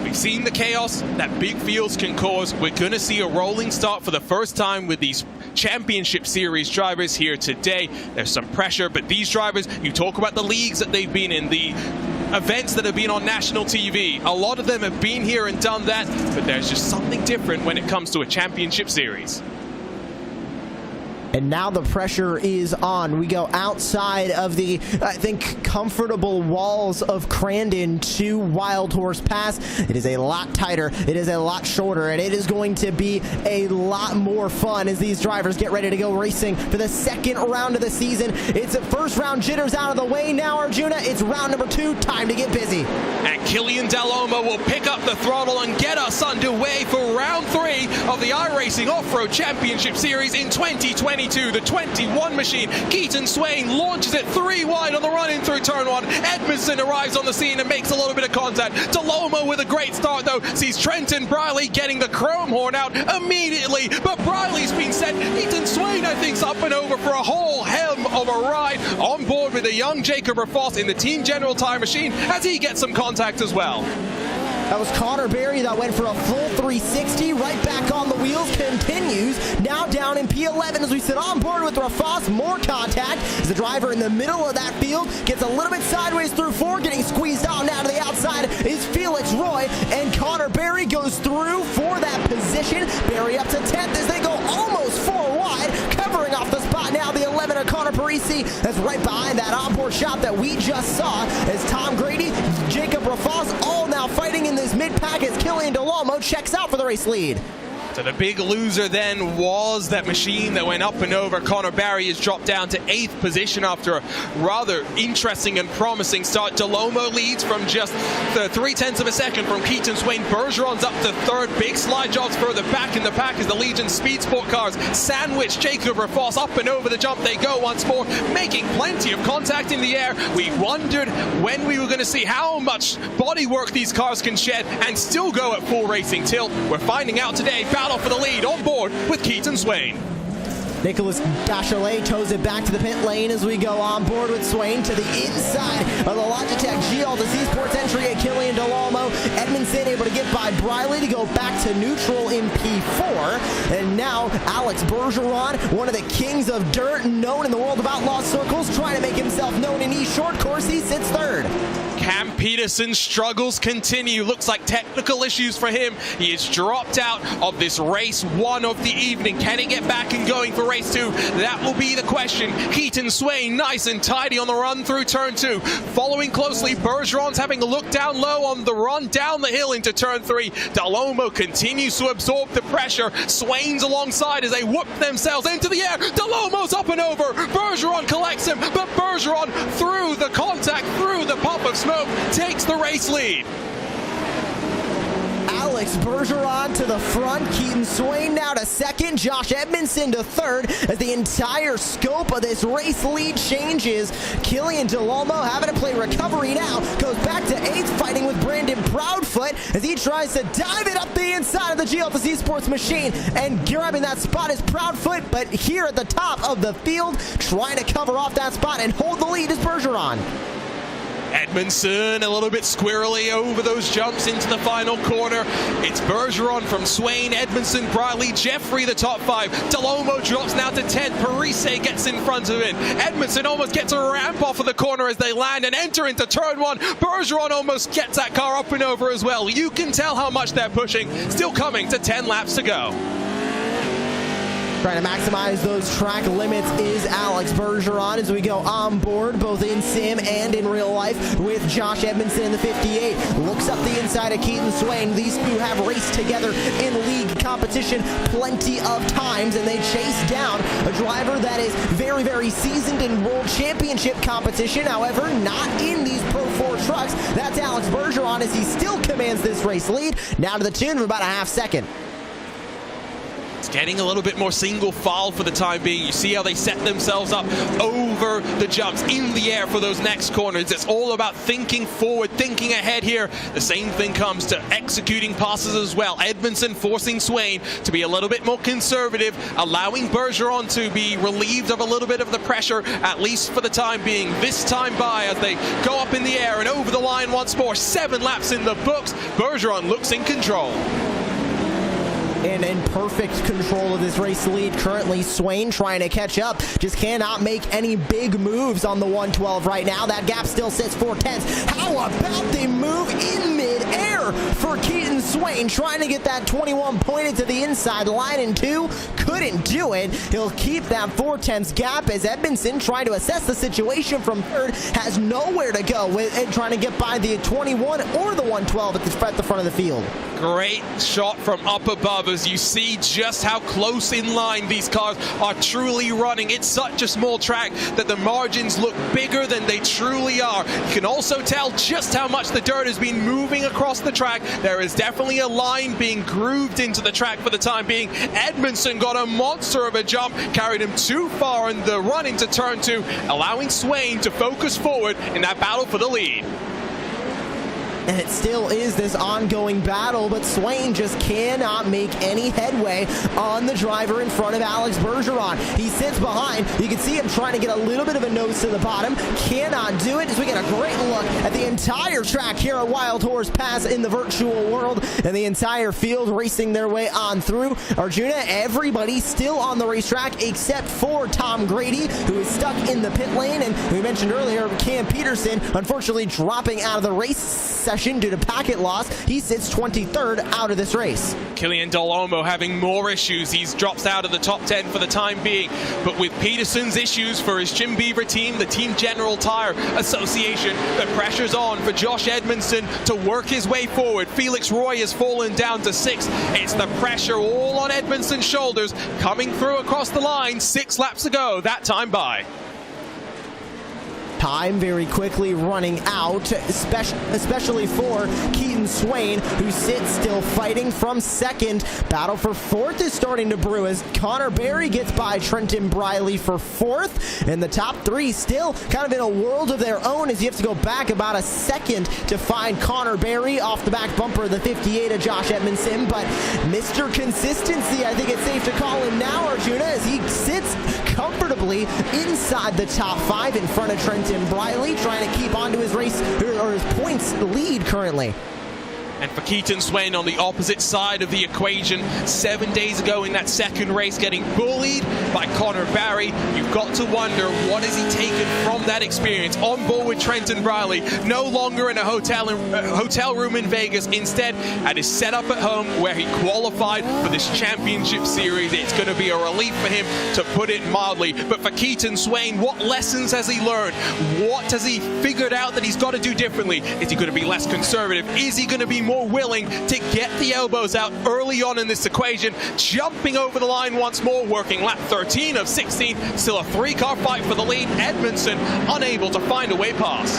We've seen the chaos that big fields can cause. We're going to see a rolling start for the first time with these championship series drivers here today. There's some pressure, but these drivers, you talk about the leagues that they've been in, the events that have been on national TV. A lot of them have been here and done that, but there's just something different when it comes to a championship series. And now the pressure is on. We go outside of the, I think, comfortable walls of Crandon to Wild Horse Pass. It is a lot tighter, it is a lot shorter, and it is going to be a lot more fun as these drivers get ready to go racing for the second round of the season. It's a first round jitters out of the way now, Arjuna. It's round number 2, time to get busy. And Killian Delhomme will pick up the throttle and get us underway for round 3 of the iRacing Off-Road Championship Series in 2022. The 21 machine, Keaton Swain, launches it 3 wide on the run-in through turn 1. Edmondson arrives on the scene and makes a little bit of contact. Delhomme with a great start, though, sees Trenton Briley getting the chrome horn out immediately, but Briley's been sent. Keaton Swain, I think, is up and over for a whole hell of a ride on board with the young Jacob Rafoss in the Team General Tire machine as he gets some contact as well. That was Connor Berry that went for a full 360, right back on the wheels, continues, now down in P11 as we sit on board with Rafoss, more contact as the driver in the middle of that field gets a little bit sideways through 4, getting squeezed out now to the outside is Felix Roy, and Connor Berry goes through for that position. Berry up to 10th as they go almost 4 wide, covering off the spot now, the 11er Connor Parisi, that's right behind that onboard shot that we just saw as Tom Grady, Jacob Rafoss, all now fighting in this mid-pack as Killian Delhomme checks out for the race lead. So the big loser then was that machine that went up and over. Connor Barry has dropped down to 8th position after a rather interesting and promising start. Delhomme leads from just 0.3 of a second from Keaton Swain. Bergeron's up to 3rd. Big slide jobs further back in the pack as the Legion Speed Sport cars sandwich Jacob Rafoss up and over the jump. They go once more, making plenty of contact in the air. We wondered when we were going to see how much bodywork these cars can shed and still go at full racing tilt. We're finding out today. Battle for the lead on board with Keaton Swain. Nicholas Dachelet tows it back to the pit lane as we go on board with Swain to the inside of the Logitech GL to Sports entry at Killian Delhomme. Edmondson able to get by Briley to go back to neutral in P4. And now Alex Bergeron, one of the kings of dirt, known in the world of outlaw circles, trying to make himself known in East Short course. He sits 3rd. Cam Peterson's struggles continue. Looks like technical issues for him. He is dropped out of this race 1 of the evening. Can he get back and going for race 2? That will be the question. Keaton Swain nice and tidy on the run through turn 2. Following closely, Bergeron's having a look down low on the run down the hill into turn 3. Delhomme continues to absorb the pressure. Swain's alongside as they whoop themselves into the air. Delhomme's up and over. Bergeron collects him, but Bergeron through the contact, through the puff of smoke, takes the race lead. Alex Bergeron to the front, Keaton Swain now to 2nd, Josh Edmondson to 3rd as the entire scope of this race lead changes. Killian Delhomme having to play recovery now, goes back to 8th, fighting with Brandon Proudfoot as he tries to dive it up the inside of the GLTC Sports machine, and grabbing that spot is Proudfoot, but here at the top of the field trying to cover off that spot and hold the lead is Bergeron. Edmondson a little bit squirrely over those jumps into the final corner. It's Bergeron from Swain, Edmondson, Briley, Jeffrey the top 5. Delhomme drops now to 10th. Parise gets in front of it. Edmondson almost gets a ramp off of the corner as they land and enter into turn 1. Bergeron almost gets that car up and over as well. You can tell how much they're pushing. Still coming to 10 laps to go. Trying to maximize those track limits is Alex Bergeron as we go on board both in sim and in real life with Josh Edmondson in the 58. Looks up the inside of Keaton Swain. These two have raced together in league competition plenty of times, and they chase down a driver that is very, very seasoned in World Championship competition. However, not in these Pro 4 trucks. That's Alex Bergeron as he still commands this race lead, now to the tune of about a half second. It's getting a little bit more single file for the time being. You see how they set themselves up over the jumps in the air for those next corners. It's all about thinking forward, thinking ahead here. The same thing comes to executing passes as well. Edmondson forcing Swain to be a little bit more conservative, allowing Bergeron to be relieved of a little bit of the pressure, at least for the time being. This time by as they go up in the air and over the line once more. 7 laps in the books. Bergeron looks in control. And in perfect control of this race lead currently. Swain trying to catch up, just cannot make any big moves on the 112 right now. That gap still sits 4/10. How about the move in mid-air for Keaton Swain trying to get that 21 pointed to the inside line in 2. Couldn't do it. He'll keep that 4/10 gap as Edmondson, trying to assess the situation from third, has nowhere to go with it, trying to get by the 21 or the 112 at the front of the field. Great shot from up above as you see just how close in line these cars are truly running. It's such a small track that the margins look bigger than they truly are. You can also tell just how much the dirt has been moving across the track. There is definitely a line being grooved into the track for the time being. Edmondson got a monster of a jump, carried him too far in the run into turn 2, allowing Swain to focus forward in that battle for the lead. And it still is this ongoing battle, but Swain just cannot make any headway on the driver in front of Alex Bergeron. He sits behind. You can see him trying to get a little bit of a nose to the bottom. Cannot do it as we get a great look at the entire track here at Wild Horse Pass in the virtual world, and the entire field racing their way on through. Arjuna, everybody still on the racetrack except for Tom Grady, who is stuck in the pit lane, and we mentioned earlier Cam Peterson unfortunately dropping out of the race session due to packet loss. He sits 23rd out of this race. Killian Dolomo having more issues. He's dropped out of the top 10 for the time being. But with Peterson's issues for his Jim Beaver team, the Team General Tire Association, the pressure's on for Josh Edmondson to work his way forward. Felix Roy has fallen down to 6th. It's the pressure all on Edmondson's shoulders coming through across the line. 6 laps to go, that time by. Time very quickly running out, especially for Keaton Swain, who sits still fighting from second. Battle for 4th is starting to brew as Connor Berry gets by Trenton Briley for 4th. And the top 3 still kind of in a world of their own as you have to go back about a second to find Connor Berry off the back bumper of the 58 of Josh Edmondson. But Mr. Consistency, I think it's safe to call him now, Arjuna, as he sits comfortably inside the top 5 in front of Trenton Briley, trying to keep on to his race or his points lead currently. And for Keaton Swain on the opposite side of the equation, 7 days ago in that second race, getting bullied by Connor Barry, you've got to wonder what has he taken from that experience. On board with Trenton Briley, no longer in a hotel room in Vegas, instead at his setup at home where he qualified for this championship series. It's going to be a relief for him, to put it mildly. But for Keaton Swain, what lessons has he learned? What has he figured out that he's got to do differently? Is he going to be less conservative? Is he going to be more willing to get the elbows out early on in this equation? Jumping over the line once more, working lap 13 of 16, still a 3-car fight for the lead. Edmondson unable to find a way past.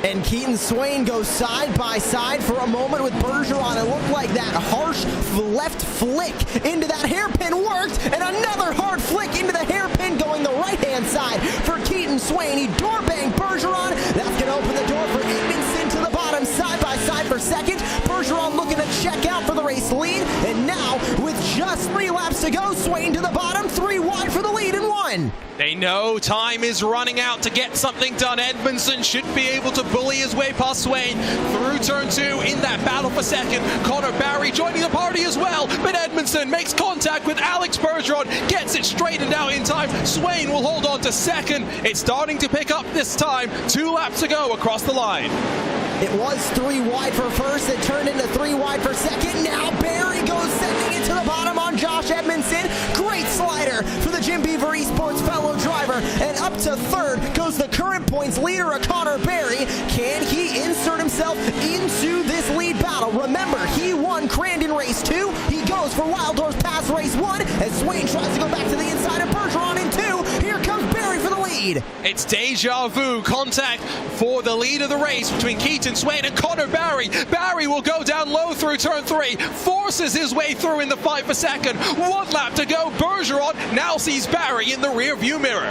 And Keaton Swain goes side by side for a moment with Bergeron. It looked like that harsh left flick into that hairpin worked, and another hard flick into the hairpin going the right-hand side for Keaton Swain. He door banged Bergeron. That's going to open the door for Edmondson to the bottom, side by side for second. Bergeron looking to check out for the race lead, and now with just 3 laps to go, Swain to the bottom, 3 wide for the lead in 1. They know time is running out to get something done. Edmondson should be able to bully his way past Swain through turn 2 in that battle for second. Connor Barry joining the party as well, but Edmondson makes contact with Alex Bergeron, gets it straightened out in time. Swain will hold on to second. It's starting to pick up this time. 2 laps to go across the line. It was 3 wide for first. It turned into 3 wide for second. Now Barry goes sending it to the bottom on Josh Edmondson. Great slider for the Jim Beaver Esports fellow driver. And up to third goes the current points leader of Connor Barry. Can he insert himself into this lead battle? Remember, he won Crandon Race 2. He goes for Wild Horse Pass Race 1 as Swain tries to go back to the inside of Bergeron in 2. Here comes Barry for the lead. It's deja vu contact for the lead of the race between Keaton Swain and Connor Barry. Barry will go down low through turn 3, forces his way through in the fight for second. 1 lap to go. Bergeron now sees Barry in the rear view mirror.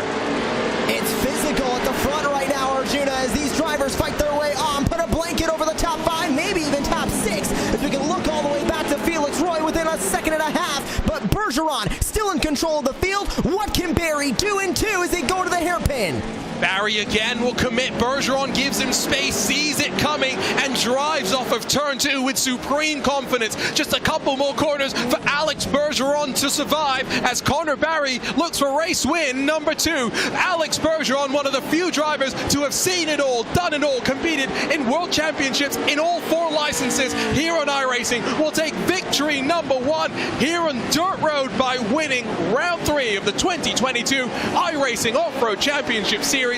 It's physical at the front right now, Arjuna, as these drivers fight their way on. Put a blanket over the top 5, maybe even top 6, as we can look all the way back to Felix Roy within a second and a half. But Bergeron still in control of the field. What can Barry do in 2 as they go to the hairpin? Barry again will commit. Bergeron gives him space, sees it coming, and drives off of turn 2 with supreme confidence. Just a couple more corners for Alex Bergeron to survive as Connor Barry looks for race win number 2. Alex Bergeron, one of the few drivers to have seen it all, done it all, competed in World Championships in all 4 licenses here on iRacing, will take victory number 1 here on Dirt Road by winning round 3 of the 2022 iRacing Off-Road Championship Series.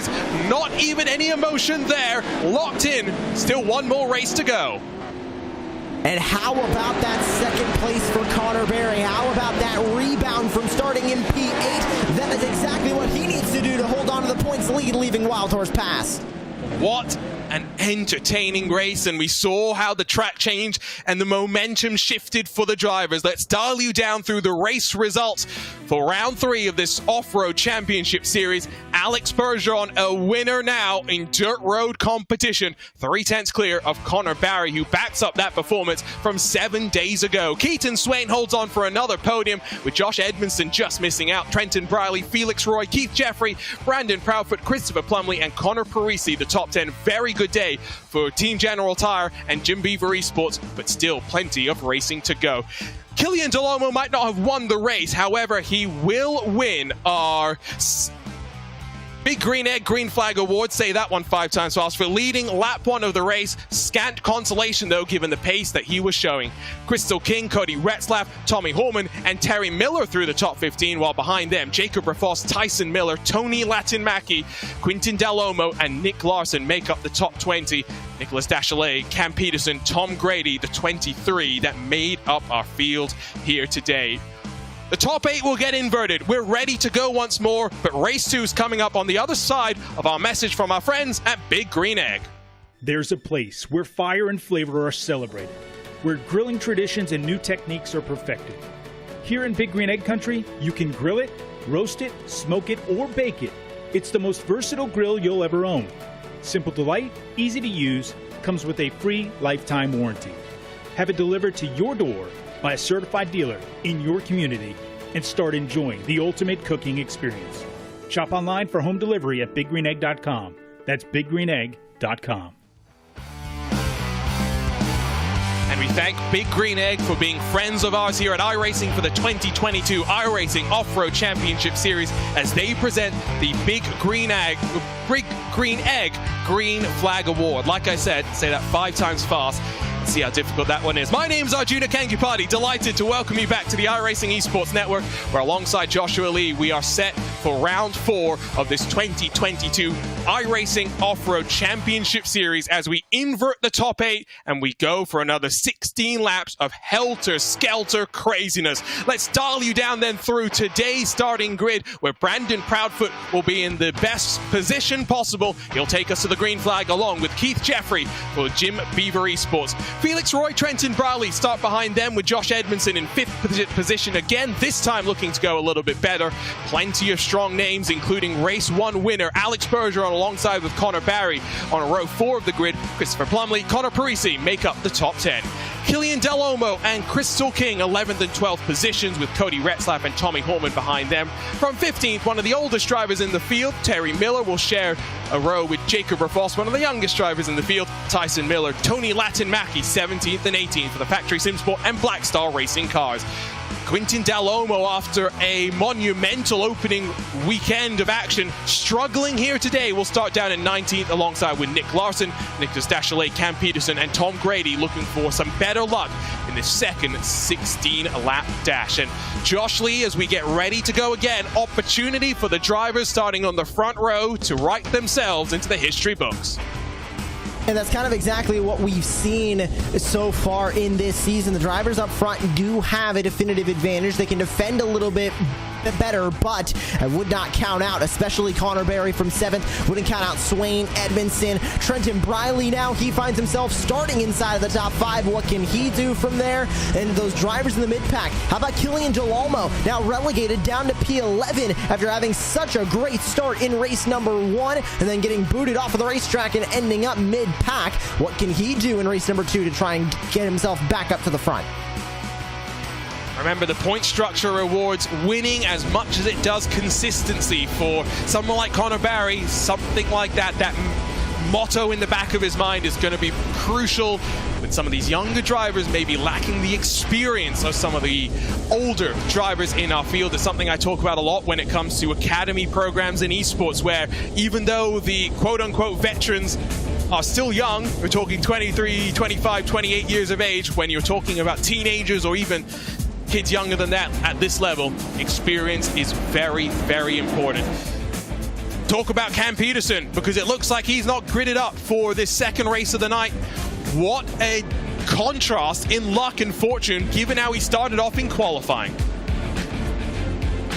Not even any emotion there. Locked in. Still one more race to go. And how about that second place for Connor Barry? How about that rebound from starting in P8? That is exactly what he needs to do to hold on to the points lead, leaving Wild Horse Pass. What an entertaining race, and we saw how the track changed and the momentum shifted for the drivers. Let's dial you down through the race results for round 3 of this Off-Road Championship Series. Alex Bergeron, a winner now in dirt road competition, 3/10 clear of Connor Barry, who backs up that performance from 7 days ago. Keaton Swain holds on for another podium, with Josh Edmondson just missing out. Trenton Briley, Felix Roy, Keith Jeffrey, Brandon Proudfoot, Christopher Plumley, and Connor Parisi, the top 10. Very good day for Team General Tire and Jim Beaver Esports, but still plenty of racing to go. Killian Delomo might not have won the race, however, he will win our Big Green Egg Green Flag Award, say that one 5 times fast, for leading lap 1 of the race. Scant consolation though, given the pace that he was showing. Crystal King, Cody Retzlaff, Tommy Horman, and Terry Miller through the top 15, while behind them, Jacob Raffos, Tyson Miller, Tony Latin-Mackey, Quintin Dalomo, and Nick Larson make up the top 20. Nicholas Dachelet, Cam Peterson, Tom Grady, the 23 that made up our field here today. The top 8 will get inverted. We're ready to go once more, but race 2 is coming up on the other side of our message from our friends at Big Green Egg. There's a place where fire and flavor are celebrated, where grilling traditions and new techniques are perfected. Here in Big Green Egg Country, you can grill it, roast it, smoke it, or bake it. It's the most versatile grill you'll ever own. Simple to light, easy to use, comes with a free lifetime warranty. Have it delivered to your door by a certified dealer in your community and start enjoying the ultimate cooking experience. Shop online for home delivery at BigGreenEgg.com. That's BigGreenEgg.com. And we thank Big Green Egg for being friends of ours here at iRacing for the 2022 iRacing Off-Road Championship Series as they present the Big Green Egg Green Flag Award. Like I said, say that 5 times fast. See how difficult that one is. My name's Arjuna Kankipati. Delighted to welcome you back to the iRacing Esports Network, where alongside Joshua Lee, we are set for round 4 of this 2022 iRacing Off-Road Championship Series as we invert the top 8 and we go for another 16 laps of helter-skelter craziness. Let's dial you down then through today's starting grid, where Brandon Proudfoot will be in the best position possible. He'll take us to the green flag along with Keith Jeffrey for Jim Beaver Esports. Felix Roy, Trenton Briley start behind them with Josh Edmondson in 5th position again, this time looking to go a little bit better. Plenty of strong names, including race 1 winner Alex Bergeron alongside with Connor Barry. On row 4 of the grid, Christopher Plumley, Connor Parisi make up the top 10. Killian Delomo and Crystal King 11th and 12th positions with Cody Retzlaff and Tommy Horman behind them. From 15th, one of the oldest drivers in the field, Terry Miller, will share a row with Jacob Raffos, one of the youngest drivers in the field, Tyson Miller. Tony Latin-Mackey 17th and 18th for the Factory Simsport and Black Star Racing cars. Quintin Dalomo, after a monumental opening weekend of action, struggling here today, will start down in 19th alongside with Nick Larson, Nicholas Dachelet, Cam Peterson, and Tom Grady, looking for some better luck in the second 16-lap dash. And Josh Lee, as we get ready to go again, opportunity for the drivers starting on the front row to write themselves into the history books. And that's kind of exactly what we've seen so far in this season. The drivers up front do have a definitive advantage. They can defend a little bit better, but I would not count out, especially Connor Barry from 7th. Wouldn't count out Swain, Edmondson, Trenton Briley. Now he finds himself starting inside of the top 5. What can he do from there? And those drivers in the mid-pack. How about Killian Delomo, now relegated down to P11 after having such a great start in race number 1 and then getting booted off of the racetrack and ending up mid-pack. What can he do in race number 2 to try and get himself back up to the front? Remember, the point structure rewards winning as much as it does consistency. For someone like Connor Barry, something like that motto in the back of his mind is going to be crucial. With some of these younger drivers maybe lacking the experience of some of the older drivers in our field. Is something I talk about a lot when it comes to academy programs in esports, where even though the quote-unquote veterans are still young, we're talking 23, 25, 28 years of age, when you're talking about teenagers or even kids younger than that at this level, experience is very, very important. Talk about Cam Peterson, because it looks like he's not gridded up for this second race of the night. What a contrast in luck and fortune, given how he started off in qualifying.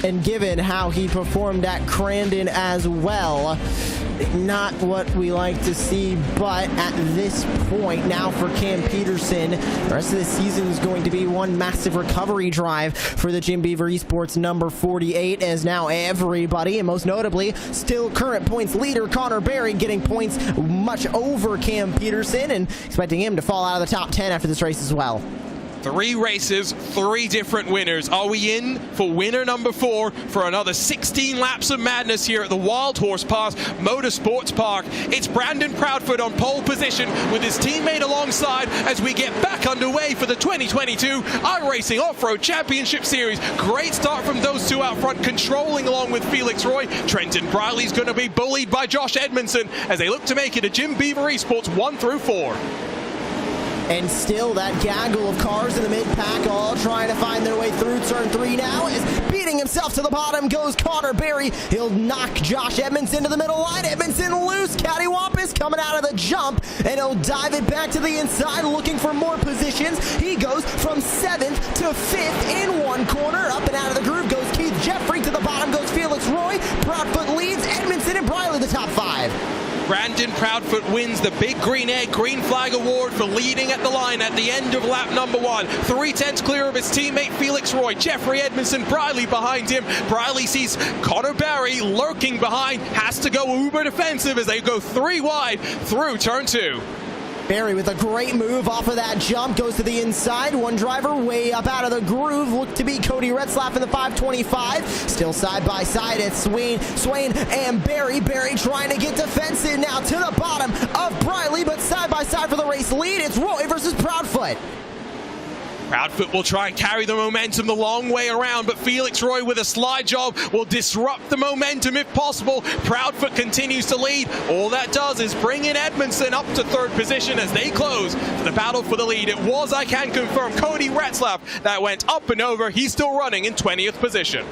And given how he performed at Crandon as well, not what we like to see, but at this point now for Cam Peterson, the rest of the season is going to be one massive recovery drive for the Jim Beaver Esports number 48, as now everybody, and most notably still current points leader Connor Barry, getting points much over Cam Peterson, and expecting him to fall out of the top 10 after this race as well. 3 races, 3 different winners. Are we in for winner number 4 for another 16 laps of madness here at the Wild Horse Pass Motorsports Park? It's Brandon Proudfoot on pole position with his teammate alongside as we get back underway for the 2022 iRacing Off-Road Championship Series. Great start from those two out front, controlling along with Felix Roy. Trenton Briley's going to be bullied by Josh Edmondson as they look to make it a Jim Beaver Esports 1 through 4. And still that gaggle of cars in the mid-pack, all trying to find their way through turn 3 now. As beating himself to the bottom goes Connor Barry. He'll knock Josh Edmondson to the middle line. Edmondson loose. Cattywampus coming out of the jump, and he'll dive it back to the inside, looking for more positions. He goes from 7th to 5th in one corner. Up and out of the groove goes Keith Jeffrey. To the bottom goes Felix Roy. Proudfoot leads. Edmondson and Briley the top 5. Brandon Proudfoot wins the Big Green Egg Green Flag Award for leading at the line at the end of lap number 1. 3/10 clear of his teammate Felix Roy. Jeffrey Edmondson, Briley behind him. Briley sees Connor Barry lurking behind, has to go uber defensive as they go 3 wide through turn 2. Barry with a great move off of that jump, goes to the inside. One driver way up out of the groove, looked to be Cody Retzlaff in the 525. Still side by side, it's Swain and Barry. Barry trying to get defensive now to the bottom of Briley, but side by side for the race lead, it's Roy versus Proudfoot. Proudfoot will try and carry the momentum the long way around, but Felix Roy with a slide job will disrupt the momentum if possible. Proudfoot continues to lead. All that does is bring in Edmondson up to 3rd position as they close the battle for the lead. It was, I can confirm, Cody Retzlaff that went up and over. He's still running in 20th position.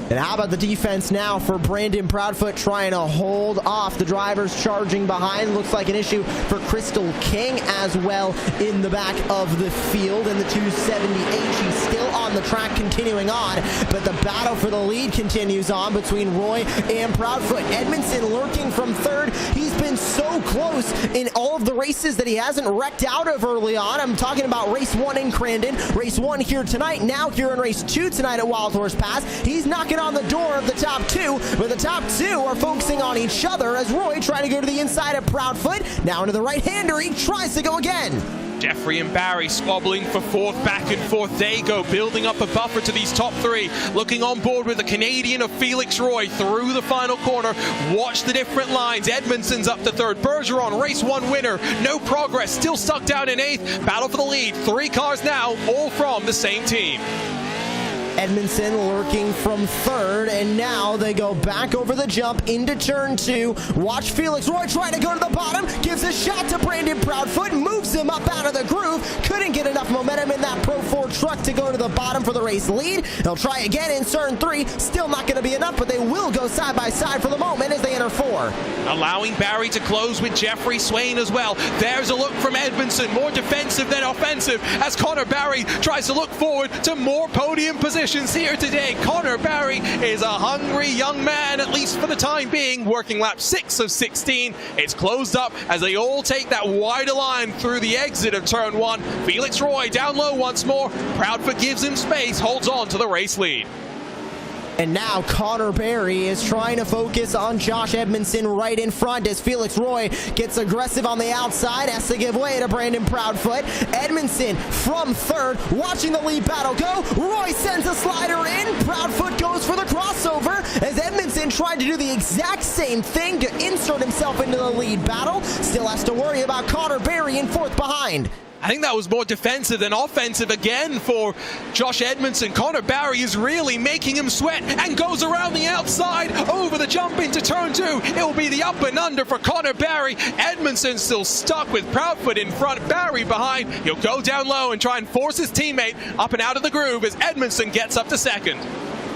And how about the defense now for Brandon Proudfoot, trying to hold off the drivers charging behind. Looks like an issue for Crystal King as well in the back of the field. In the 278, she's still on the track, continuing on. But the battle for the lead continues on between Roy and Proudfoot. Edmondson lurking from 3rd. He's been so close in all of the races that he hasn't wrecked out of early on. I'm talking about race 1 in Crandon, race 1 here tonight, now here in race 2 tonight at Wild Horse Pass. He's knocking on the door of the top 2, but the top 2 are focusing on each other as Roy trying to go to the inside of Proudfoot. Now into the right-hander, he tries to go again. Jeffrey and Barry squabbling for 4th, back and forth they go, building up a buffer to these top 3. Looking on board with the Canadian of Felix Roy through the final corner. Watch the different lines. Edmondson's up to 3rd. Bergeron, race 1 winner. No progress, still stuck down in 8th. Battle for the lead. 3 cars now, all from the same team. Edmondson lurking from 3rd, and now they go back over the jump into turn 2. Watch Felix Roy trying to go to the bottom, gives a shot to Brandon Proudfoot, moves him up out of the groove. Couldn't get enough momentum in that Pro 4 truck to go to the bottom for the race lead. They'll try again in turn 3. Still not going to be enough, but they will go side by side for the moment as they enter 4. Allowing Barry to close with Jeffrey Swain as well. There's a look from Edmondson, more defensive than offensive, as Connor Barry tries to look forward to more podium positions here today. Connor Barry is a hungry young man, at least for the time being, working lap 6 of 16. It's closed up as they all take that wider line through the exit of turn 1. Felix Roy down low once more. Proudfoot gives him space, holds on to the race lead. And now Connor Berry is trying to focus on Josh Edmondson right in front as Felix Roy gets aggressive on the outside, has to give way to Brandon Proudfoot. Edmondson from third, watching the lead battle go. Roy sends a slider in. Proudfoot goes for the crossover as Edmondson tried to do the exact same thing to insert himself into the lead battle. Still has to worry about Connor Berry in fourth behind. I think that was more defensive than offensive again for Josh Edmondson. Connor Berry is really making him sweat and goes around the outside over the jump into turn 2. It will be the up and under for Connor Berry. Edmondson still stuck with Proudfoot in front, Berry behind. He'll go down low and try and force his teammate up and out of the groove as Edmondson gets up to second.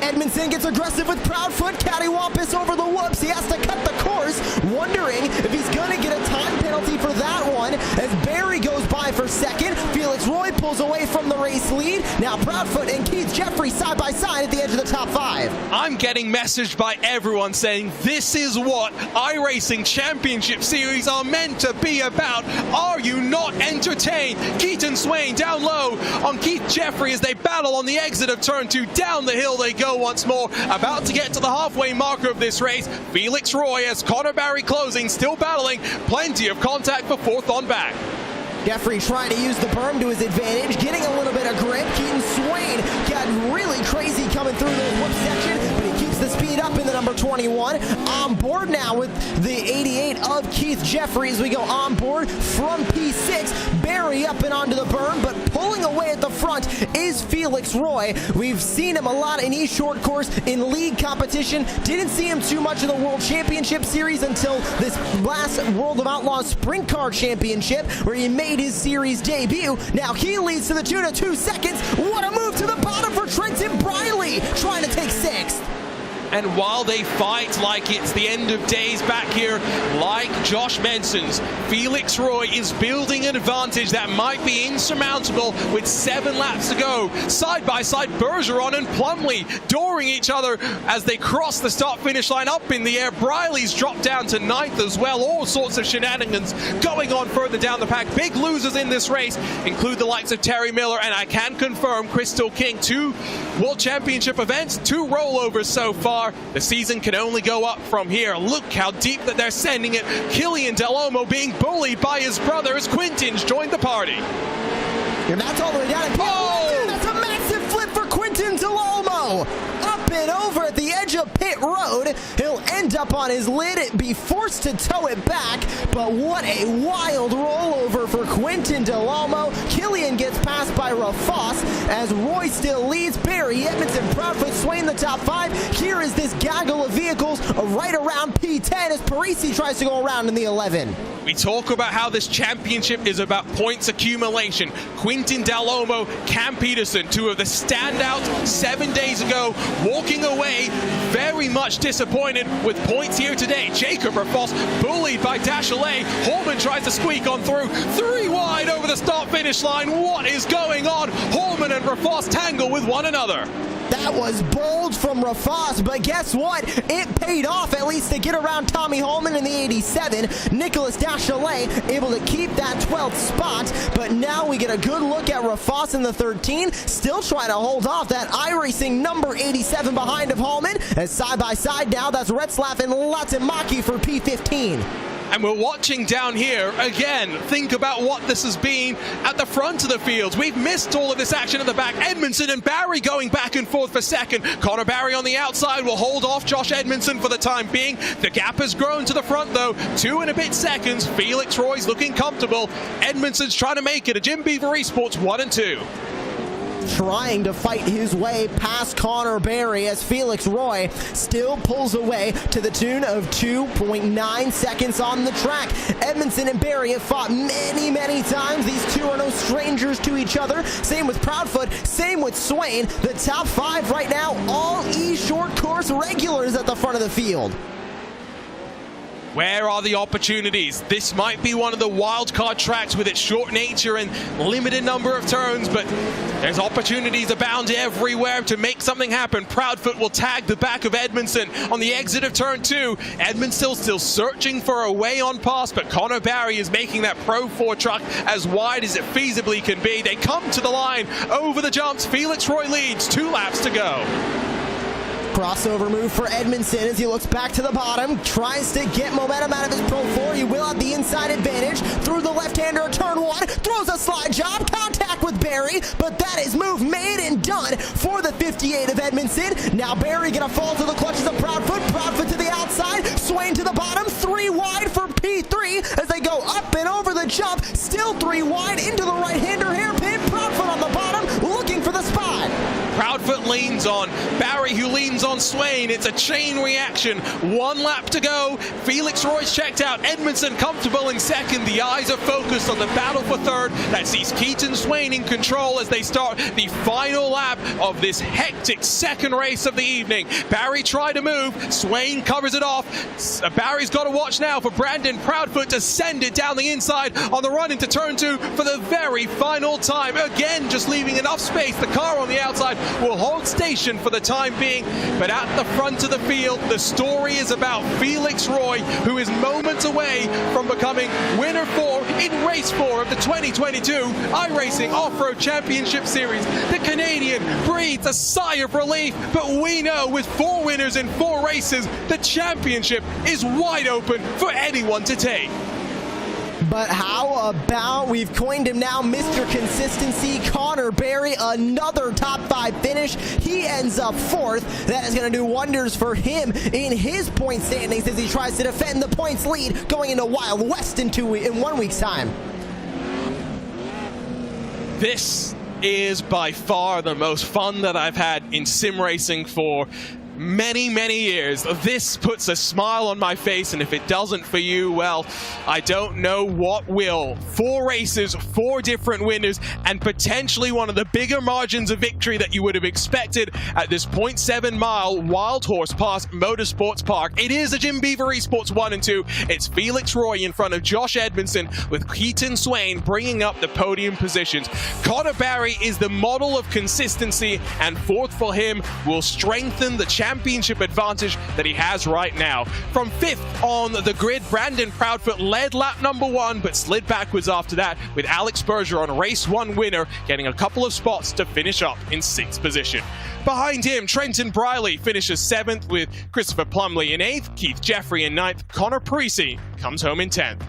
Edmondson gets aggressive with Proudfoot, cattywampus over the whoops. He has to cut the course, wondering if he's going to get a time penalty for that one as Berry goes by for second. Felix Roy pulls away from the race lead. Now Proudfoot and Keith Jeffrey side by side at the edge of the top 5. I'm getting messaged by everyone saying this is what iRacing Championship Series are meant to be about. Are you not entertained? Keaton Swain down low on Keith Jeffrey as they battle on the exit of turn 2. Down the hill they go once more, about to get to the halfway marker of this race. Felix Roy as Connor Berry closing, still battling, plenty of contact for fourth on back. Jeffrey trying to use the berm to his advantage, getting a little bit of grip. Keaton Swain got really crazy coming through the whoop section, but he keeps the speed up in the number 21. On board now with the 88 of Keith Jeffrey as we go on board from P6. Berry up and onto the berm, but pulling away at the front is Felix Roy. We've seen him a lot in East Short Course in league competition. Didn't see him too much in the World Championship Series until this last World of Outlaws Sprint Car Championship, where he made his series debut. Now he leads to the tune of 2 seconds. What a move to the bottom for Trenton Briley, trying to take 6th. And while they fight like it's the end of days back here, like Josh mentions, Felix Roy is building an advantage that might be insurmountable with 7 laps to go. Side by side, Bergeron and Plumley dooring each other as they cross the start-finish line up in the air. Briley's dropped down to 9th as well. All sorts of shenanigans going on further down the pack. Big losers in this race include the likes of Terry Miller, and I can confirm Crystal King. 2 World Championship events, 2 rollovers so far. The season can only go up from here. Look how deep that they're sending it. Killian Del Olmo being bullied by his brother as Quintin's joined the party. And that's all the way down. Oh! That's a massive flip for Quintin Del Olmo. Up and over at the edge of pit road. He'll end up on his lid, be forced to tow it back. But what a wild rollover for Quintin Del Olmo. Killian gets passed by Rafos as Roy still leads. Berry, Edmondson, Proudfoot, Swain the top 5. Here is this gaggle of vehicles right around P10 as Parisi tries to go around in the 11. We talk about how this championship is about points accumulation. Quintin Del Olmo, Cam Peterson, 2 of the standouts 7 days ago, walking away very much disappointed with points here today. Jacob Rafos bullied by Dashalet. Holman tries to squeak on through. 3 wide over the start-finish line. What is going on? Holman and Rafos tangle with one another. That was bold from Rafos, but guess what? It paid off at least to get around Tommy Holman in the 87. Nicholas Dashalet able to keep that 12th spot, but now we get a good look at Rafos in the 13, still trying to hold off that iRacing number 87 behind of Holman. As side by side now, that's Retzlaff and Latimaki for P15. And we're watching down here again. Think about what this has been at the front of the field. We've missed all of this action at the back. Edmondson and Barry going back and forth for second. Connor Barry on the outside will hold off Josh Edmondson for the time being. The gap has grown to the front though. 2 and a bit seconds. Felix Roy's looking comfortable. Edmondson's trying to make it a Jim Beaver Esports 1 and 2. Trying to fight his way past Connor Berry as Felix Roy still pulls away to the tune of 2.9 seconds on the track. Edmondson and Berry have fought many times. These 2 are no strangers to each other. Same with Proudfoot, same with Swain. The top 5 right now, all East Short Course regulars at the front of the field. Where are the opportunities? This might be one of the wild card tracks with its short nature and limited number of turns, but there's opportunities abound everywhere to make something happen. Proudfoot will tag the back of Edmondson on the exit of turn 2. Edmondson still searching for a way on past, but Connor Barry is making that Pro 4 truck as wide as it feasibly can be. They come to the line over the jumps. Felix Roy leads, 2 laps to go. Crossover move for Edmondson as he looks back to the bottom, tries to get momentum out of his Pro 4. He will have the inside advantage through the left-hander, turn one, throws a slide job, contact with Barry, but that is move made and done for the 58 of Edmondson. Now Barry gonna fall to the clutches of Proudfoot. Proudfoot to the outside, Swain to the bottom, 3 wide for P3 as they go up and over the jump, still 3 wide into the right-hander hairpin. Proudfoot on the bottom, looking for the spot. Proudfoot leans on Barry, who leans on Swain. It's a chain reaction. 1 lap to go. Felix Roy's checked out. Edmondson comfortable in second. The eyes are focused on the battle for third. That sees Keaton Swain in control as they start the final lap of this hectic second race of the evening. Barry tried to move. Swain covers it off. Barry's got to watch now for Brandon Proudfoot to send it down the inside on the run into turn 2 for the very final time. Again, just leaving enough space. The car on the outside will hold station for the time being, but at the front of the field, the story is about Felix Roy, who is moments away from becoming winner 4 in race 4 of the 2022 iRacing Off-Road Championship Series. The Canadian breathes a sigh of relief, but we know with 4 winners in 4 races, the championship is wide open for anyone to take. But how about, we've coined him now Mr. Consistency, Connor Barry, another top 5 finish. He ends up 4th. That is going to do wonders for him in his point standings as he tries to defend the points lead going into Wild West in 1 week's time. This is by far the most fun that I've had in sim racing for many years. This puts a smile on my face, and if it doesn't for you, well, I don't know what will. 4 races, 4 different winners, and potentially one of the bigger margins of victory that you would have expected at this 0.7 mile Wild Horse Pass Motorsports Park. It is a Jim Beaver Esports 1 and 2. It's Felix Roy in front of Josh Edmondson, with Keaton Swain bringing up the podium positions. Connor Barry is the model of consistency, and 4th for him will strengthen the championship advantage that he has right now. From 5th on the grid, Brandon Proudfoot led lap number 1, but slid backwards after that, with Alex Berger on race 1 winner, getting a couple of spots to finish up in 6th position. Behind him, Trenton Briley finishes 7th, with Christopher Plumley in 8th, Keith Jeffrey in 9th, Connor Parisi comes home in 10th.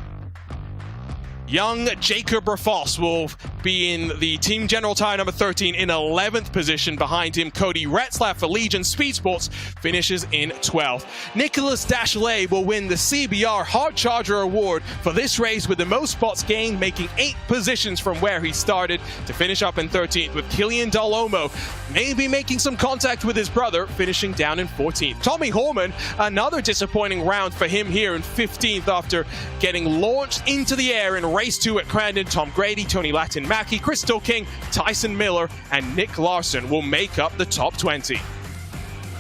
Young Jacob Rafoss will be in the team general tire number 13 in 11th position. Behind him, Cody Retzlaff for Legion Speed Sports finishes in 12th. Nicholas Dachelet will win the CBR Hard Charger Award for this race with the most spots gained, making 8 positions from where he started to finish up in 13th, with Killian Dalomo maybe making some contact with his brother, finishing down in 14th. Tommy Horman, another disappointing round for him here in 15th after getting launched into the air in race 2 at Crandon. Tom Grady, Tony Latin Mackey, Crystal King, Tyson Miller, and Nick Larson will make up the top 20.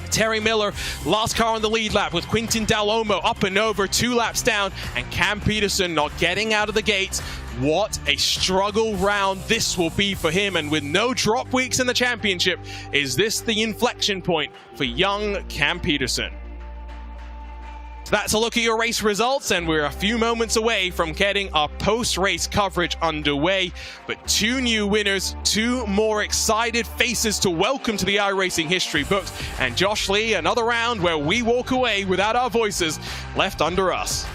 Terry Miller, last car on the lead lap, with Quintin Dalomo up and over 2 laps down, and Cam Peterson not getting out of the gates. What a struggle round this will be for him, and with no drop weeks in the championship, is this the inflection point for young Cam Peterson? That's a look at your race results, and we're a few moments away from getting our post-race coverage underway. But 2 new winners, 2 more excited faces to welcome to the iRacing history books, and Josh Lee, another round where we walk away without our voices left under us.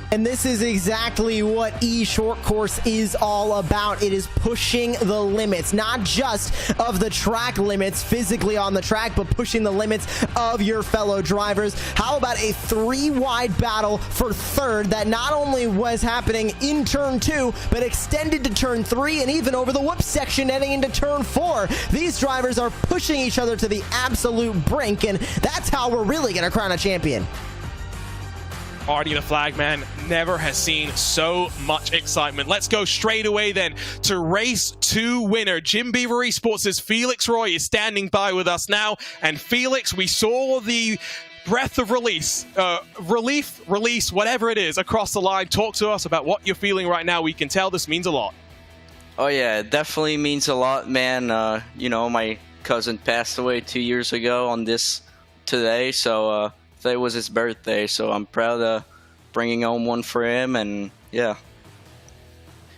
And this is exactly what E-Short Course is all about. It is pushing the limits, not just of the track limits physically on the track, but pushing the limits of your fellow drivers. How about a 3-wide battle for 3rd that not only was happening in turn 2, but extended to turn 3 and even over the whoop section heading into turn 4. These drivers are pushing each other to the absolute brink, and that's how we're really going to crown a champion. Artie the Flagman never has seen so much excitement. Let's go straight away then to race 2 winner. Jim Beaver Esports' Felix Roy is standing by with us now. And Felix, we saw the breath of release, release, whatever it is, across the line. Talk to us about what you're feeling right now. We can tell this means a lot. Oh yeah, it definitely means a lot, man. You know, my cousin passed away 2 years ago on this today, so today was his birthday, so I'm proud of bringing home one for him, and yeah.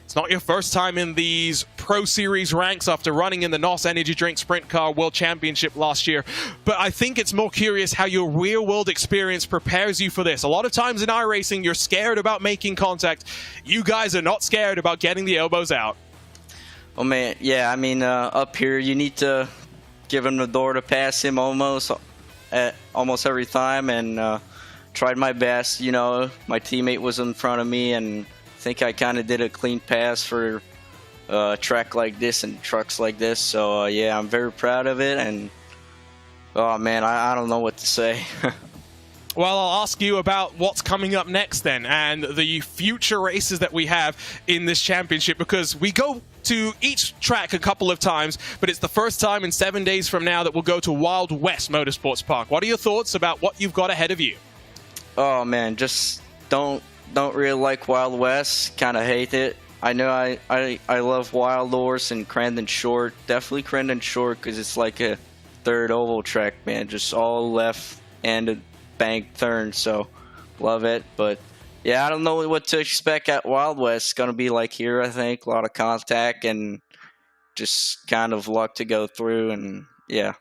It's not your first time in these Pro Series ranks after running in the NOS Energy Drink Sprint Car World Championship last year. But I think it's more curious how your real-world experience prepares you for this. A lot of times in iRacing, you're scared about making contact. You guys are not scared about getting the elbows out. Oh, man, yeah, I mean, up here, you need to give him the door to pass him almost every time, and tried my best. You know, my teammate was in front of me, and I think I kind of did a clean pass for a track like this and trucks like this. So yeah, I'm very proud of it, and oh man, I don't know what to say. Well, I'll ask you about what's coming up next then, and the future races that we have in this championship, because we go to each track a couple of times, but it's the first time in 7 days from now that we'll go to Wild West Motorsports Park. What are your thoughts about what you've got ahead of you? Oh man, just don't really like Wild West. Kind of hate it. I know I love Wild Horse and Crandon Short. Definitely Crandon Short, because it's like a third oval track, man. Just all left and bank turn, so love it. But yeah, I don't know what to expect at Wild West. It's gonna be like here, I think. A lot of contact and just kind of luck to go through, and yeah.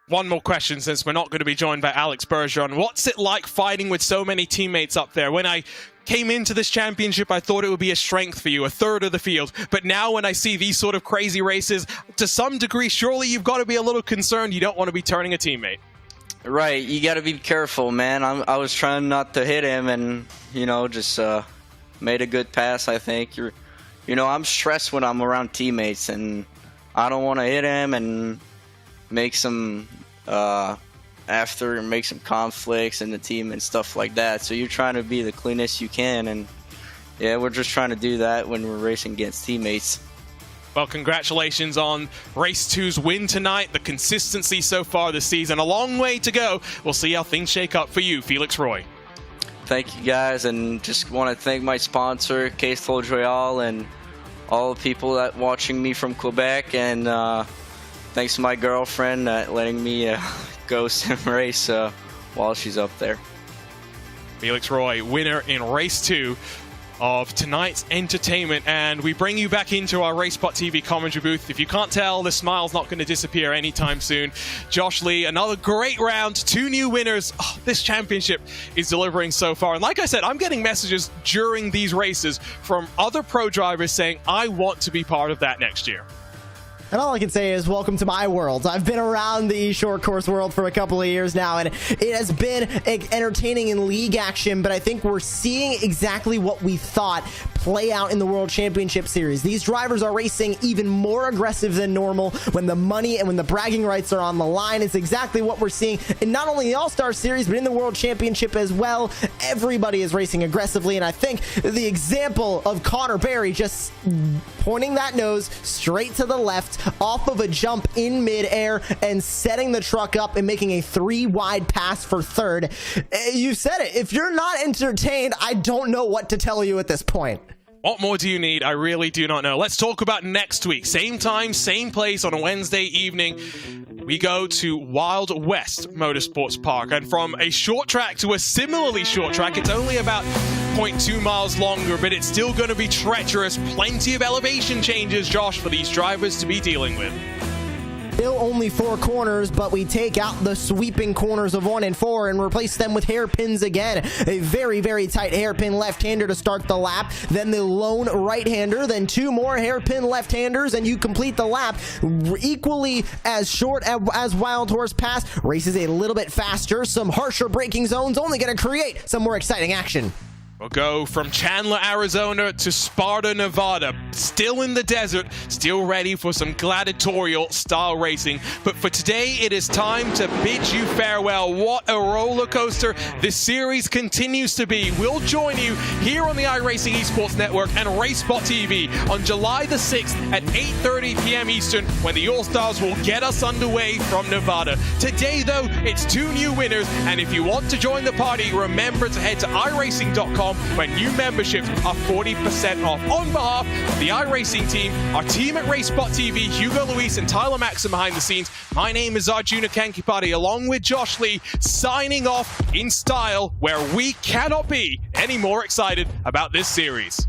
One more question, since we're not going to be joined by Alex Bergeron. What's it like fighting with so many teammates up there? When I came into this championship, I thought it would be a strength for you, a third of the field. But now when I see these sort of crazy races, to some degree, surely you've got to be a little concerned. You don't want to be turning a teammate. Right, you got to be careful, man. I was trying not to hit him, and you know, just made a good pass. I think you know, I'm stressed when I'm around teammates, and I don't want to hit him and make some make some conflicts in the team and stuff like that. So you're trying to be the cleanest you can, and yeah, we're just trying to do that when we're racing against teammates. Well, congratulations on Race 2's win tonight. The consistency so far this season, a long way to go. We'll see how things shake up for you, Felix Roy. Thank you guys, and just want to thank my sponsor, Case Royale, and all the people that watching me from Quebec, and thanks to my girlfriend letting me go sim race while she's up there. Felix Roy, winner in Race 2 of tonight's entertainment, and we bring you back into our RaceBot TV commentary booth. If you can't tell, the smile's not going to disappear anytime soon. Josh Lee, another great round, 2 new winners. Oh, this championship is delivering so far, and like I said, I'm getting messages during these races from other pro drivers saying, I want to be part of that next year. And all I can say is welcome to my world. I've been around the short course world for a couple of years now, and it has been entertaining in league action, but I think we're seeing exactly what we thought play out in the World Championship Series. These drivers are racing even more aggressive than normal when the money and when the bragging rights are on the line. It's exactly what we're seeing in not only the All-Star Series, but in the World Championship as well. Everybody is racing aggressively, and I think the example of Connor Berry just pointing that nose straight to the left off of a jump in midair and setting the truck up and making a 3-wide pass for third. You said it. If you're not entertained, I don't know what to tell you at this point. What more do you need? I really do not know. Let's talk about next week. Same time, same place on a Wednesday evening. We go to Wild West Motorsports Park. And from a short track to a similarly short track, it's only about 0.2 miles longer, but it's still going to be treacherous. Plenty of elevation changes, Josh, for these drivers to be dealing with. Still only 4 corners, but we take out the sweeping corners of 1 and 4 and replace them with hairpins again. A very, very tight hairpin left-hander to start the lap, then the lone right-hander, then 2 more hairpin left-handers, and you complete the lap. Equally as short as Wild Horse Pass, races a little bit faster. Some harsher braking zones, only going to create some more exciting action. We'll go from Chandler, Arizona to Sparta, Nevada. Still in the desert, still ready for some gladiatorial style racing. But for today, it is time to bid you farewell. What a roller coaster this series continues to be. We'll join you here on the iRacing Esports Network and RaceBot TV on July the 6th at 8:30 p.m. Eastern, when the All-Stars will get us underway from Nevada. Today, though, it's 2 new winners, and if you want to join the party, remember to head to iRacing.com, when new memberships are 40% off. On behalf of the iRacing team, our team at RaceBot TV, Hugo Luis and Tyler Maxson behind the scenes, my name is Arjuna Kankipati, along with Josh Lee, signing off in style, where we cannot be any more excited about this series.